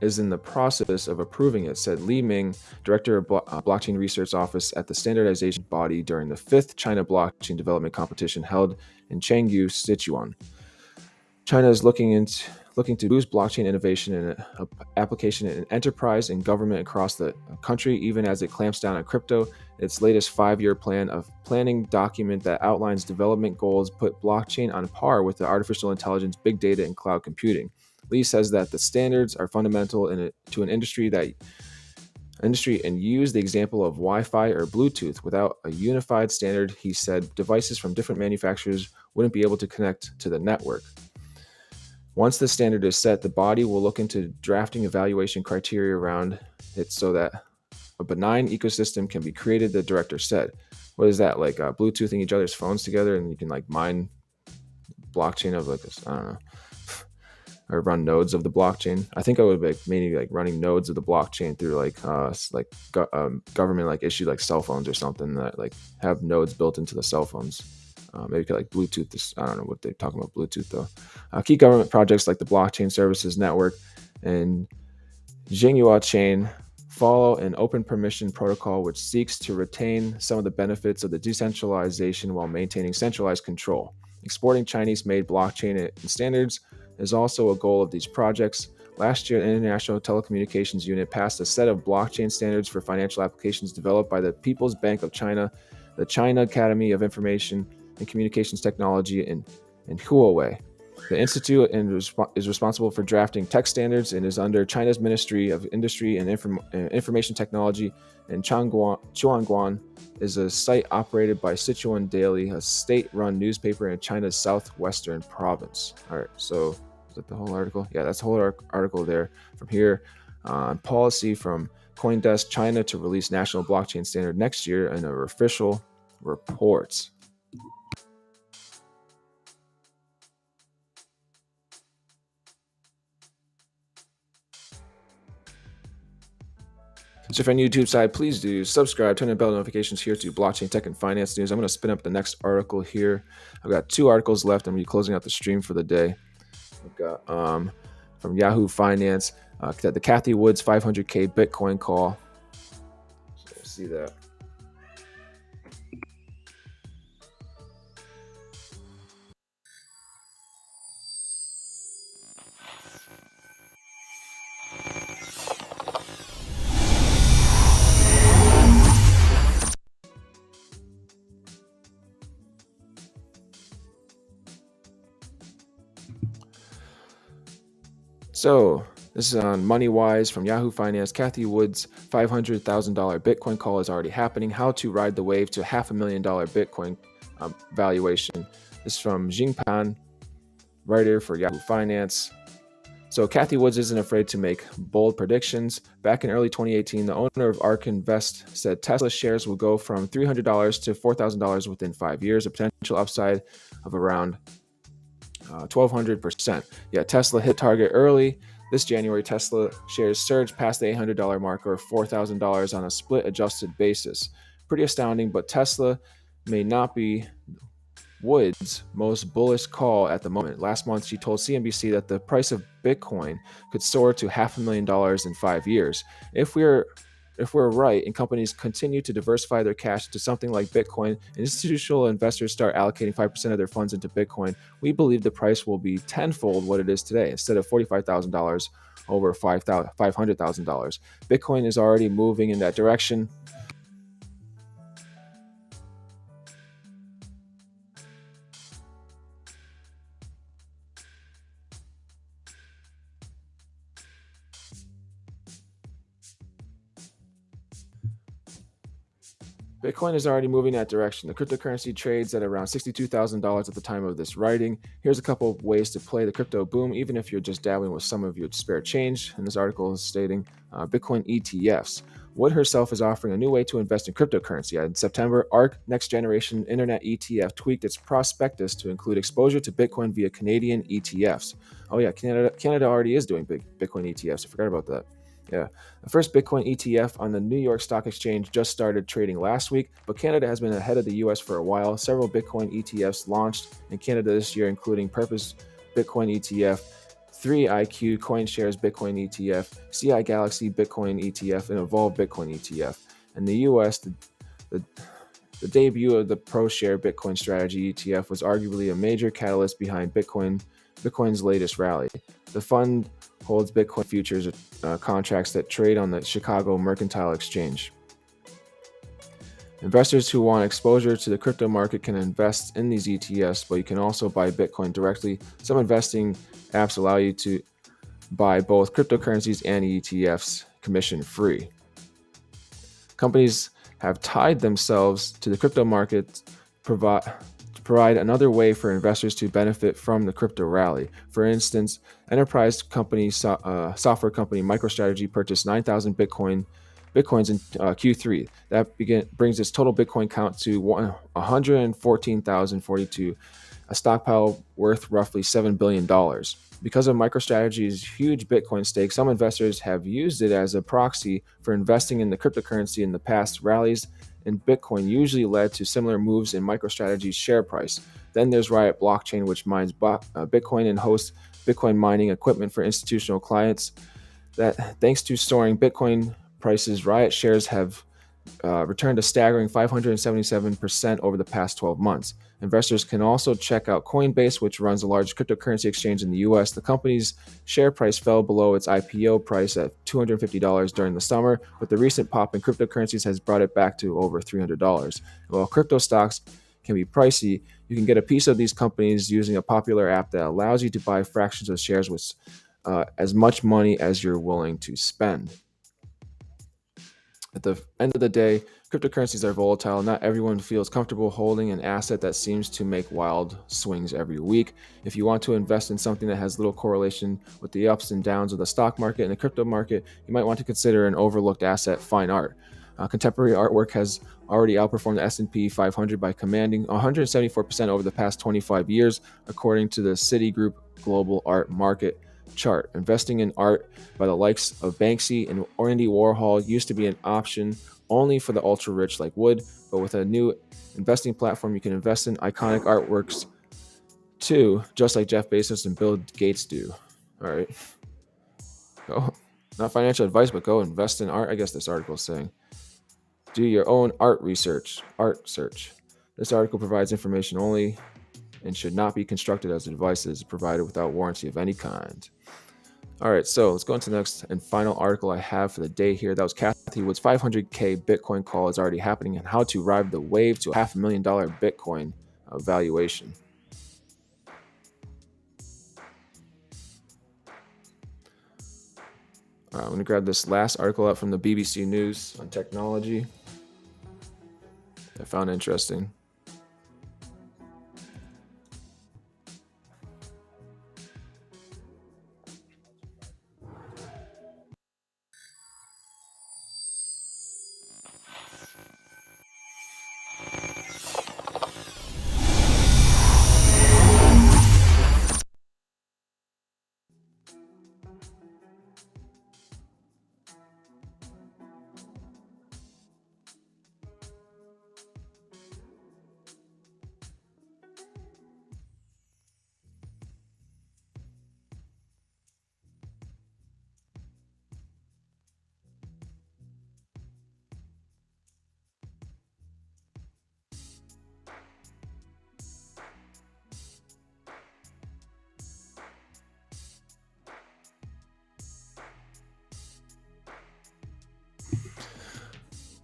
is in the process of approving it, said Li Ming, director of blockchain research office at the standardization body during the 5th China blockchain development competition held in Chengdu, Sichuan. China is looking to boost blockchain innovation and application in enterprise and government across the country, even as it clamps down on crypto. Its latest 5-year planning document that outlines development goals put blockchain on par with the artificial intelligence, big data, and cloud computing. Lee says that the standards are fundamental to an industry and use the example of Wi-Fi or Bluetooth. Without a unified standard, he said, devices from different manufacturers wouldn't be able to connect to the network. Once the standard is set, the body will look into drafting evaluation criteria around it so that a benign ecosystem can be created, the director said. What is that, like Bluetoothing each other's phones together and you can like mine blockchain of like this, I don't know, or run nodes of the blockchain. I think I would like maybe like running nodes of the blockchain through government like issued like cell phones or something that like have nodes built into the cell phones. Maybe you could like Bluetooth this. I don't know what they're talking about Bluetooth though. Key government projects like the Blockchain Services Network and Jinghua Chain follow an open permission protocol which seeks to retain some of the benefits of the decentralization while maintaining centralized control. Exporting Chinese-made blockchain standards is also a goal of these projects. Last year, the International Telecommunications Unit passed a set of blockchain standards for financial applications developed by the People's Bank of China, the China Academy of Information and Communications Technology, and Huawei. The institute is responsible for drafting tech standards and is under China's Ministry of Industry and Information Technology. And Chuanguan is a site operated by Sichuan Daily, a state-run newspaper in China's southwestern province. All right, so is that the whole article? Yeah, that's the whole article there. From here, policy from CoinDesk China to release national blockchain standard next year in an official report. So if you're on the YouTube side, please do subscribe, turn on bell notifications here to blockchain tech and finance news. I'm going to spin up the next article here. I've got 2 articles left. I'm going to be closing out the stream for the day. I've got from Yahoo Finance, the Cathie Woods 500K Bitcoin call. So see that. So this is on MoneyWise from Yahoo Finance. Cathie Woods' $500,000 Bitcoin call is already happening. How to ride the wave to $500,000 Bitcoin valuation. This is from Jingpan, writer for Yahoo Finance. So Cathie Woods isn't afraid to make bold predictions. Back in early 2018, the owner of ARK Invest said Tesla shares will go from $300 to $4,000 within 5 years, a potential upside of around 1,200%. Yeah, Tesla hit target early. This January, Tesla shares surged past the $800 mark, or $4,000 on a split-adjusted basis. Pretty astounding, but Tesla may not be Woods' most bullish call at the moment. Last month, she told CNBC that the price of Bitcoin could soar to $500,000 in 5 years. If we're right and companies continue to diversify their cash to something like Bitcoin and institutional investors start allocating 5% of their funds into Bitcoin, we believe the price will be tenfold what it is today. Instead of $45,000, over $500,000. Bitcoin is already moving in that direction. Bitcoin is already moving that direction. The cryptocurrency trades at around $62,000 at the time of this writing. Here's a couple of ways to play the crypto boom, even if you're just dabbling with some of your spare change. And this article is stating Bitcoin ETFs. Wood herself is offering a new way to invest in cryptocurrency. In September, ARK Next Generation Internet ETF tweaked its prospectus to include exposure to Bitcoin via Canadian ETFs. Oh yeah, Canada already is doing big Bitcoin ETFs. I forgot about that. Yeah, the first Bitcoin ETF on the New York Stock Exchange just started trading last week, but Canada has been ahead of the US for a while. Several Bitcoin ETFs launched in Canada this year, including Purpose Bitcoin ETF, 3IQ CoinShares Bitcoin ETF, CI Galaxy Bitcoin ETF, and Evolve Bitcoin ETF. In the US, the debut of the ProShare Bitcoin Strategy ETF was arguably a major catalyst behind Bitcoin's latest rally. The fund holds Bitcoin futures contracts that trade on the Chicago Mercantile Exchange. Investors who want exposure to the crypto market can invest in these ETFs, but you can also buy Bitcoin directly. Some investing apps allow you to buy both cryptocurrencies and ETFs commission-free. Companies have tied themselves to the crypto market to provide another way for investors to benefit from the crypto rally. For instance, enterprise company software company MicroStrategy purchased 9,000 bitcoins in Q3. That brings its total Bitcoin count to 114,042, a stockpile worth roughly $7 billion. Because of MicroStrategy's huge Bitcoin stake, some investors have used it as a proxy for investing in the cryptocurrency in the past. Rallies in Bitcoin usually led to similar moves in MicroStrategy's share price. Then there's Riot Blockchain, which mines Bitcoin and hosts Bitcoin mining equipment for institutional clients. That thanks to soaring Bitcoin prices, Riot shares have returned a staggering 577% over the past 12 months. Investors can also check out Coinbase, which runs the largest cryptocurrency exchange in the US. The company's share price fell below its IPO price at $250 during the summer, but the recent pop in cryptocurrencies has brought it back to over $300. While crypto stocks can be pricey, you can get a piece of these companies using a popular app that allows you to buy fractions of shares with as much money as you're willing to spend. At the end of the day, cryptocurrencies are volatile. Not everyone feels comfortable holding an asset that seems to make wild swings every week. If you want to invest in something that has little correlation with the ups and downs of the stock market and the crypto market, you might want to consider an overlooked asset, fine art. Contemporary artwork has already outperformed the S&P 500 by commanding 174% over the past 25 years, according to the Citigroup Global Art Market chart. Investing in art by the likes of Banksy and Andy Warhol used to be an option only for the ultra rich like Wood, but with a new investing platform, you can invest in iconic artworks too, just like Jeff Bezos and Bill Gates do. All right, go. Not financial advice, but go invest in art. I guess this article is saying, do your own art research. Art search. This article provides information only and should not be constructed as advice that is provided without warranty of any kind. All right, so let's go into the next and final article I have for the day here. That was Kathy Wood's 500K Bitcoin call is already happening and how to ride the wave to a $500,000 Bitcoin valuation. All right, I'm going to grab this last article up from the BBC News on technology. I found interesting.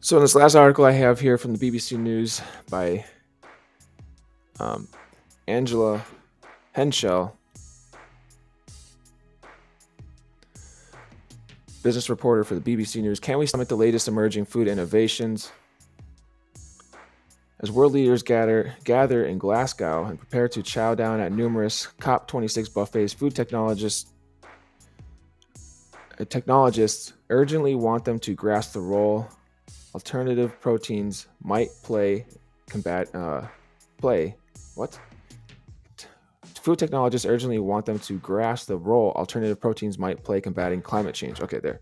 So in this last article I have here from the BBC News by Angela Henschel, business reporter for the BBC News. Can we summit the latest emerging food innovations? As world leaders gather in Glasgow and prepare to chow down at numerous COP26 buffets, food technologists urgently want them to grasp the role alternative proteins might play Food technologists urgently want them to grasp the role alternative proteins might play combating climate change. Okay, there.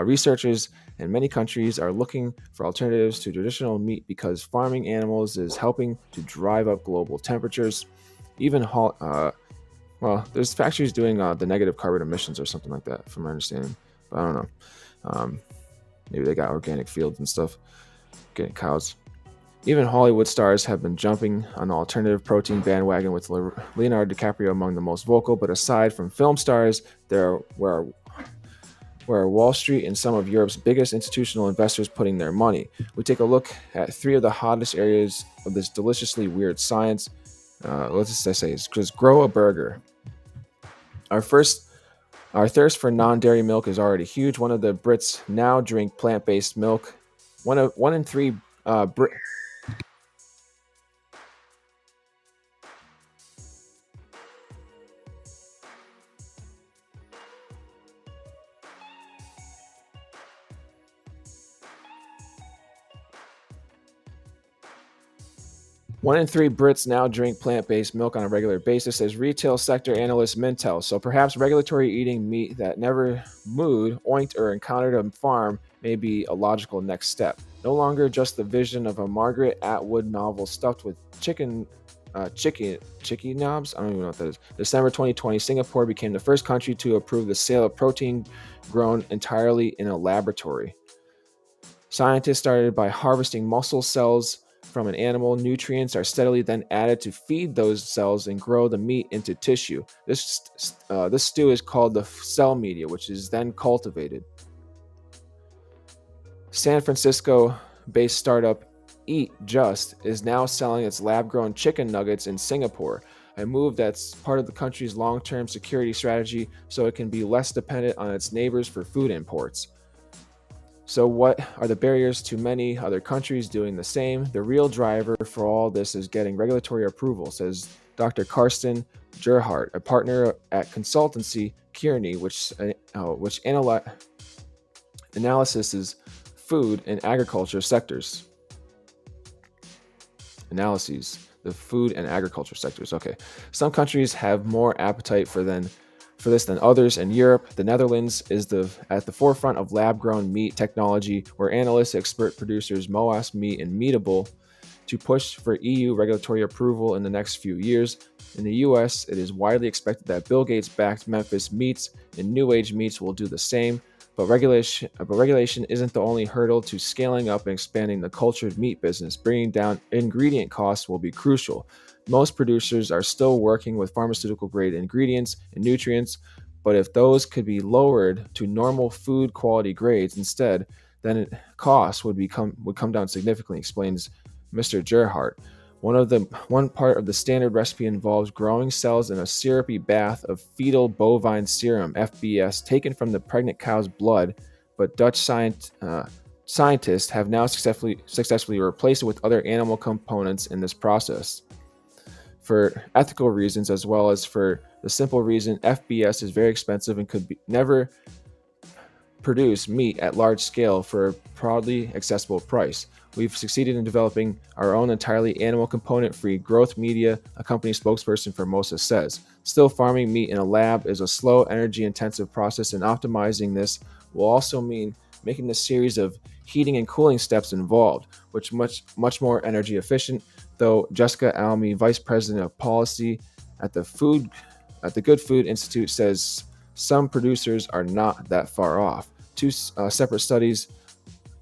Researchers in many countries are looking for alternatives to traditional meat because farming animals is helping to drive up global temperatures. There's factories doing the negative carbon emissions or something like that, from my understanding. But I don't know. Maybe they got organic fields and stuff, organic cows. Even Hollywood stars have been jumping on the alternative protein bandwagon, with Leonardo DiCaprio among the most vocal. But aside from film stars, where are Wall Street and some of Europe's biggest institutional investors putting their money? We take a look at three of the hottest areas of this deliciously weird science. Let's just say is grow a burger. Our thirst for non-dairy milk is already huge. One of the Brits now drink plant-based milk. One in three One in three Brits now drink plant-based milk on a regular basis, says retail sector analyst Mintel. So perhaps regulatory eating meat that never mooed, oinked, or encountered a farm may be a logical next step. No longer just the vision of a Margaret Atwood novel stuffed with chicken knobs. I don't even know what that is. December 2020, Singapore became the first country to approve the sale of protein grown entirely in a laboratory. Scientists started by harvesting muscle cells from an animal. Nutrients are steadily then added to feed those cells and grow the meat into tissue. This stew is called the cell media, which is then cultivated. San Francisco-based startup Eat Just is now selling its lab-grown chicken nuggets in Singapore, a move that's part of the country's long-term security strategy so it can be less dependent on its neighbors for food imports. So, what are the barriers to many other countries doing the same? The real driver for all this is getting regulatory approval, says Dr. Karsten Gerhardt, a partner at consultancy Kearney, which analyses food and agriculture sectors. The food and agriculture sectors. Okay. Some countries have more appetite for this than others. In Europe, the Netherlands is at the forefront of lab-grown meat technology, where analysts, expert producers Moas Meat and Meatable to push for EU regulatory approval in the next few years. In the US, it is widely expected that Bill Gates-backed Memphis Meats and New Age Meats will do the same. But regulation isn't the only hurdle to scaling up and expanding the cultured meat business. Bringing down ingredient costs will be crucial. Most producers are still working with pharmaceutical-grade ingredients and nutrients, but if those could be lowered to normal food quality grades instead, then costs would come down significantly, explains Mr. Gerhardt. One part of the standard recipe involves growing cells in a syrupy bath of fetal bovine serum (FBS) taken from the pregnant cow's blood, but Dutch scientists have now successfully replaced it with other animal components in this process. For ethical reasons, as well as for the simple reason FBS is very expensive and never produce meat at large scale for a broadly accessible price. We've succeeded in developing our own entirely animal component-free growth media, a company spokesperson for Mosa says. Still, farming meat in a lab is a slow, energy-intensive process, and optimizing this will also mean making a series of heating and cooling steps involved, which much more energy efficient, though Jessica Almy, Vice President of Policy at the Good Food Institute, says some producers are not that far off. Two separate studies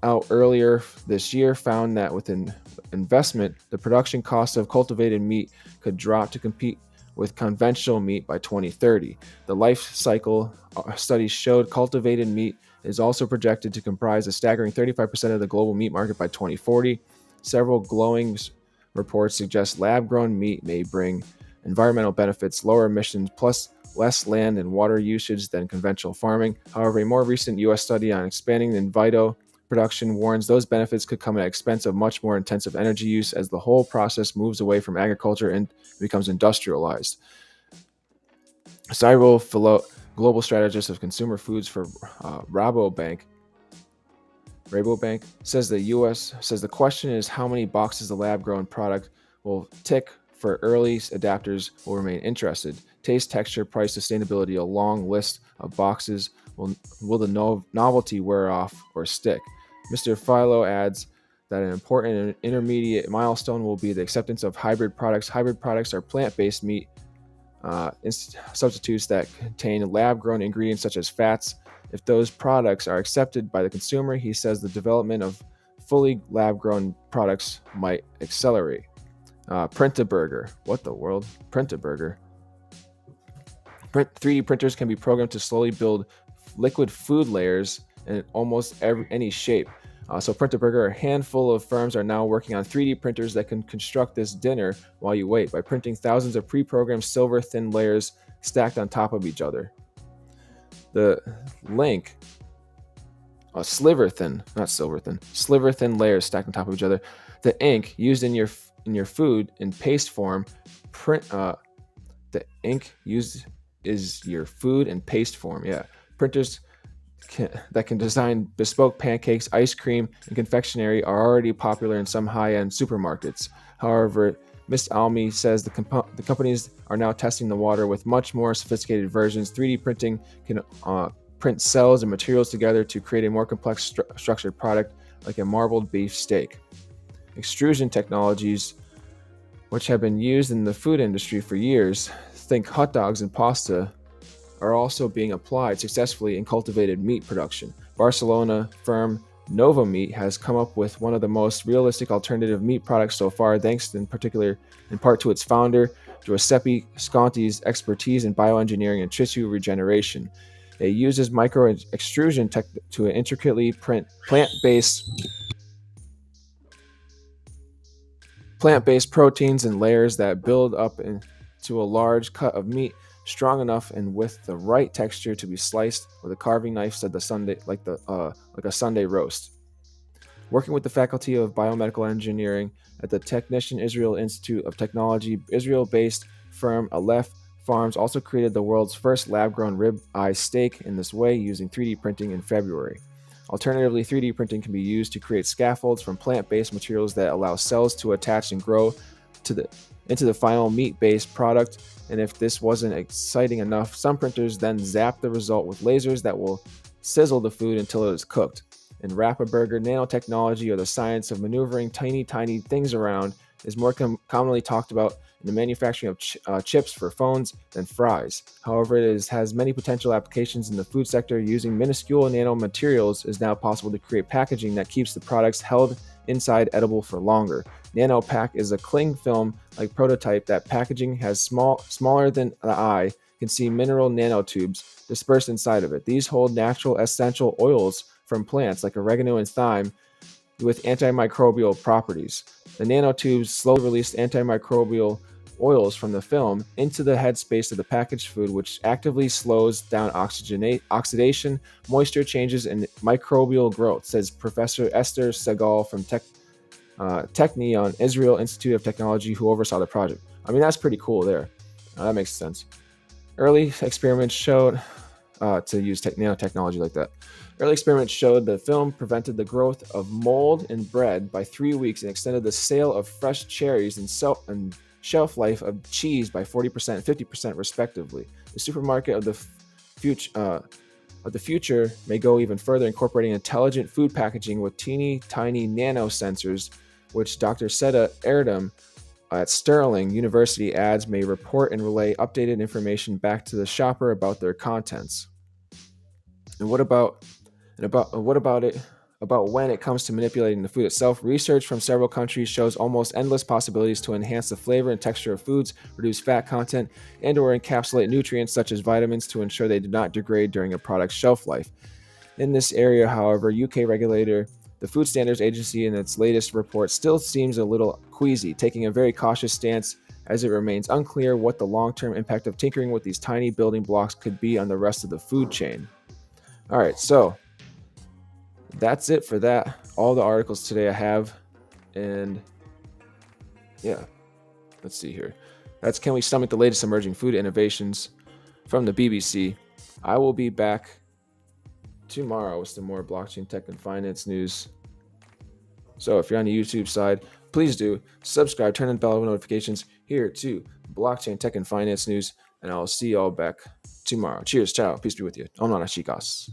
out earlier this year found that with an investment, the production cost of cultivated meat could drop to compete with conventional meat by 2030. The life cycle studies showed cultivated meat is also projected to comprise a staggering 35% of the global meat market by 2040. Several glowing reports suggest lab-grown meat may bring environmental benefits, lower emissions, plus less land and water usage than conventional farming. However, a more recent U.S. study on expanding in vitro production warns those benefits could come at the expense of much more intensive energy use as the whole process moves away from agriculture and becomes industrialized. Cyril Philo, global strategist of consumer foods for Rabobank, says the question is how many boxes the lab-grown product will tick for early adapters will remain interested. Taste, texture, price, sustainability, a long list of boxes. Will the novelty wear off or stick? Mr. Philo adds that an important and intermediate milestone will be the acceptance of hybrid products. Hybrid products are plant-based meat substitutes that contain lab-grown ingredients such as fats. If those products are accepted by the consumer, he says the development of fully lab-grown products might accelerate. Print-a-burger. What the world? Print-a-burger. 3D printers can be programmed to slowly build liquid food layers in almost any shape. So Print-a-burger, a handful of firms are now working on 3D printers that can construct this dinner while you wait by printing thousands of pre-programmed silver-thin layers stacked on top of each other. The link, sliver-thin layers stacked on top of each other. The ink used in your food in paste form, the ink used is your food in paste form. Yeah, printers that can design bespoke pancakes, ice cream, and confectionery are already popular in some high-end supermarkets. However, Miss Almy says the companies are now testing the water with much more sophisticated versions. 3D printing can print cells and materials together to create a more complex structured product like a marbled beef steak. Extrusion technologies, which have been used in the food industry for years, think hot dogs and pasta, are also being applied successfully in cultivated meat production. Barcelona firm Nova Meat has come up with one of the most realistic alternative meat products so far, thanks in part to its founder, Giuseppe Sconti's expertise in bioengineering and tissue regeneration. It uses micro extrusion tech to intricately print plant-based proteins and layers that build up into a large cut of meat, strong enough and with the right texture to be sliced with a carving knife, said the Sunday like a Sunday roast. Working with the Faculty of Biomedical Engineering at the Technician Israel Institute of Technology, Israel-based firm Aleph Farms also created the world's first lab-grown rib-eye steak in this way using 3D printing in February. Alternatively, 3D printing can be used to create scaffolds from plant-based materials that allow cells to attach and grow into the final meat-based product. And if this wasn't exciting enough, some printers then zap the result with lasers that will sizzle the food until it is cooked. In Wrap a Burger, nanotechnology, or the science of maneuvering tiny things around, is more commonly talked about in the manufacturing of chips for phones than fries. However, it has many potential applications in the food sector. Using minuscule nanomaterials is now possible to create packaging that keeps the products held inside edible for longer. NanoPack is a cling film-like prototype that packaging has smaller than the eye can see mineral nanotubes dispersed inside of it. These hold natural essential oils from plants like oregano and thyme with antimicrobial properties. The nanotubes slowly release antimicrobial oils from the film into the headspace of the packaged food, which actively slows down oxidation, moisture changes, and microbial growth, says Professor Esther Segal from Technion Israel Institute of Technology, who oversaw the project. I mean, that's pretty cool there. That makes sense. Early experiments showed to use nanotechnology like that. Early experiments showed the film prevented the growth of mold in bread by 3 weeks and extended the sale of fresh cherries and shelf life of cheese by 40% and 50% respectively. The supermarket of the future may go even further, incorporating intelligent food packaging with teeny tiny nano sensors, which Dr. Seda Erdem at Sterling University adds may report and relay updated information back to the shopper about their contents. And what about when it comes to manipulating the food itself? Research from several countries shows almost endless possibilities to enhance the flavor and texture of foods, reduce fat content, and/or encapsulate nutrients such as vitamins to ensure they do not degrade during a product's shelf life. In this area, however, UK regulator the Food Standards Agency in its latest report still seems a little queasy, taking a very cautious stance as it remains unclear what the long-term impact of tinkering with these tiny building blocks could be on the rest of the food chain. All right, so that's it for that. All the articles today I have. And yeah, let's see here. That's Can We Stomach the Latest Emerging Food Innovations from the BBC. I will be back tomorrow with some more blockchain tech and finance news. So if you're on the YouTube side, please do subscribe, turn on bell notifications here to blockchain tech and finance news, and I'll see y'all back tomorrow. Cheers, ciao, peace be with you. Omnana chicas.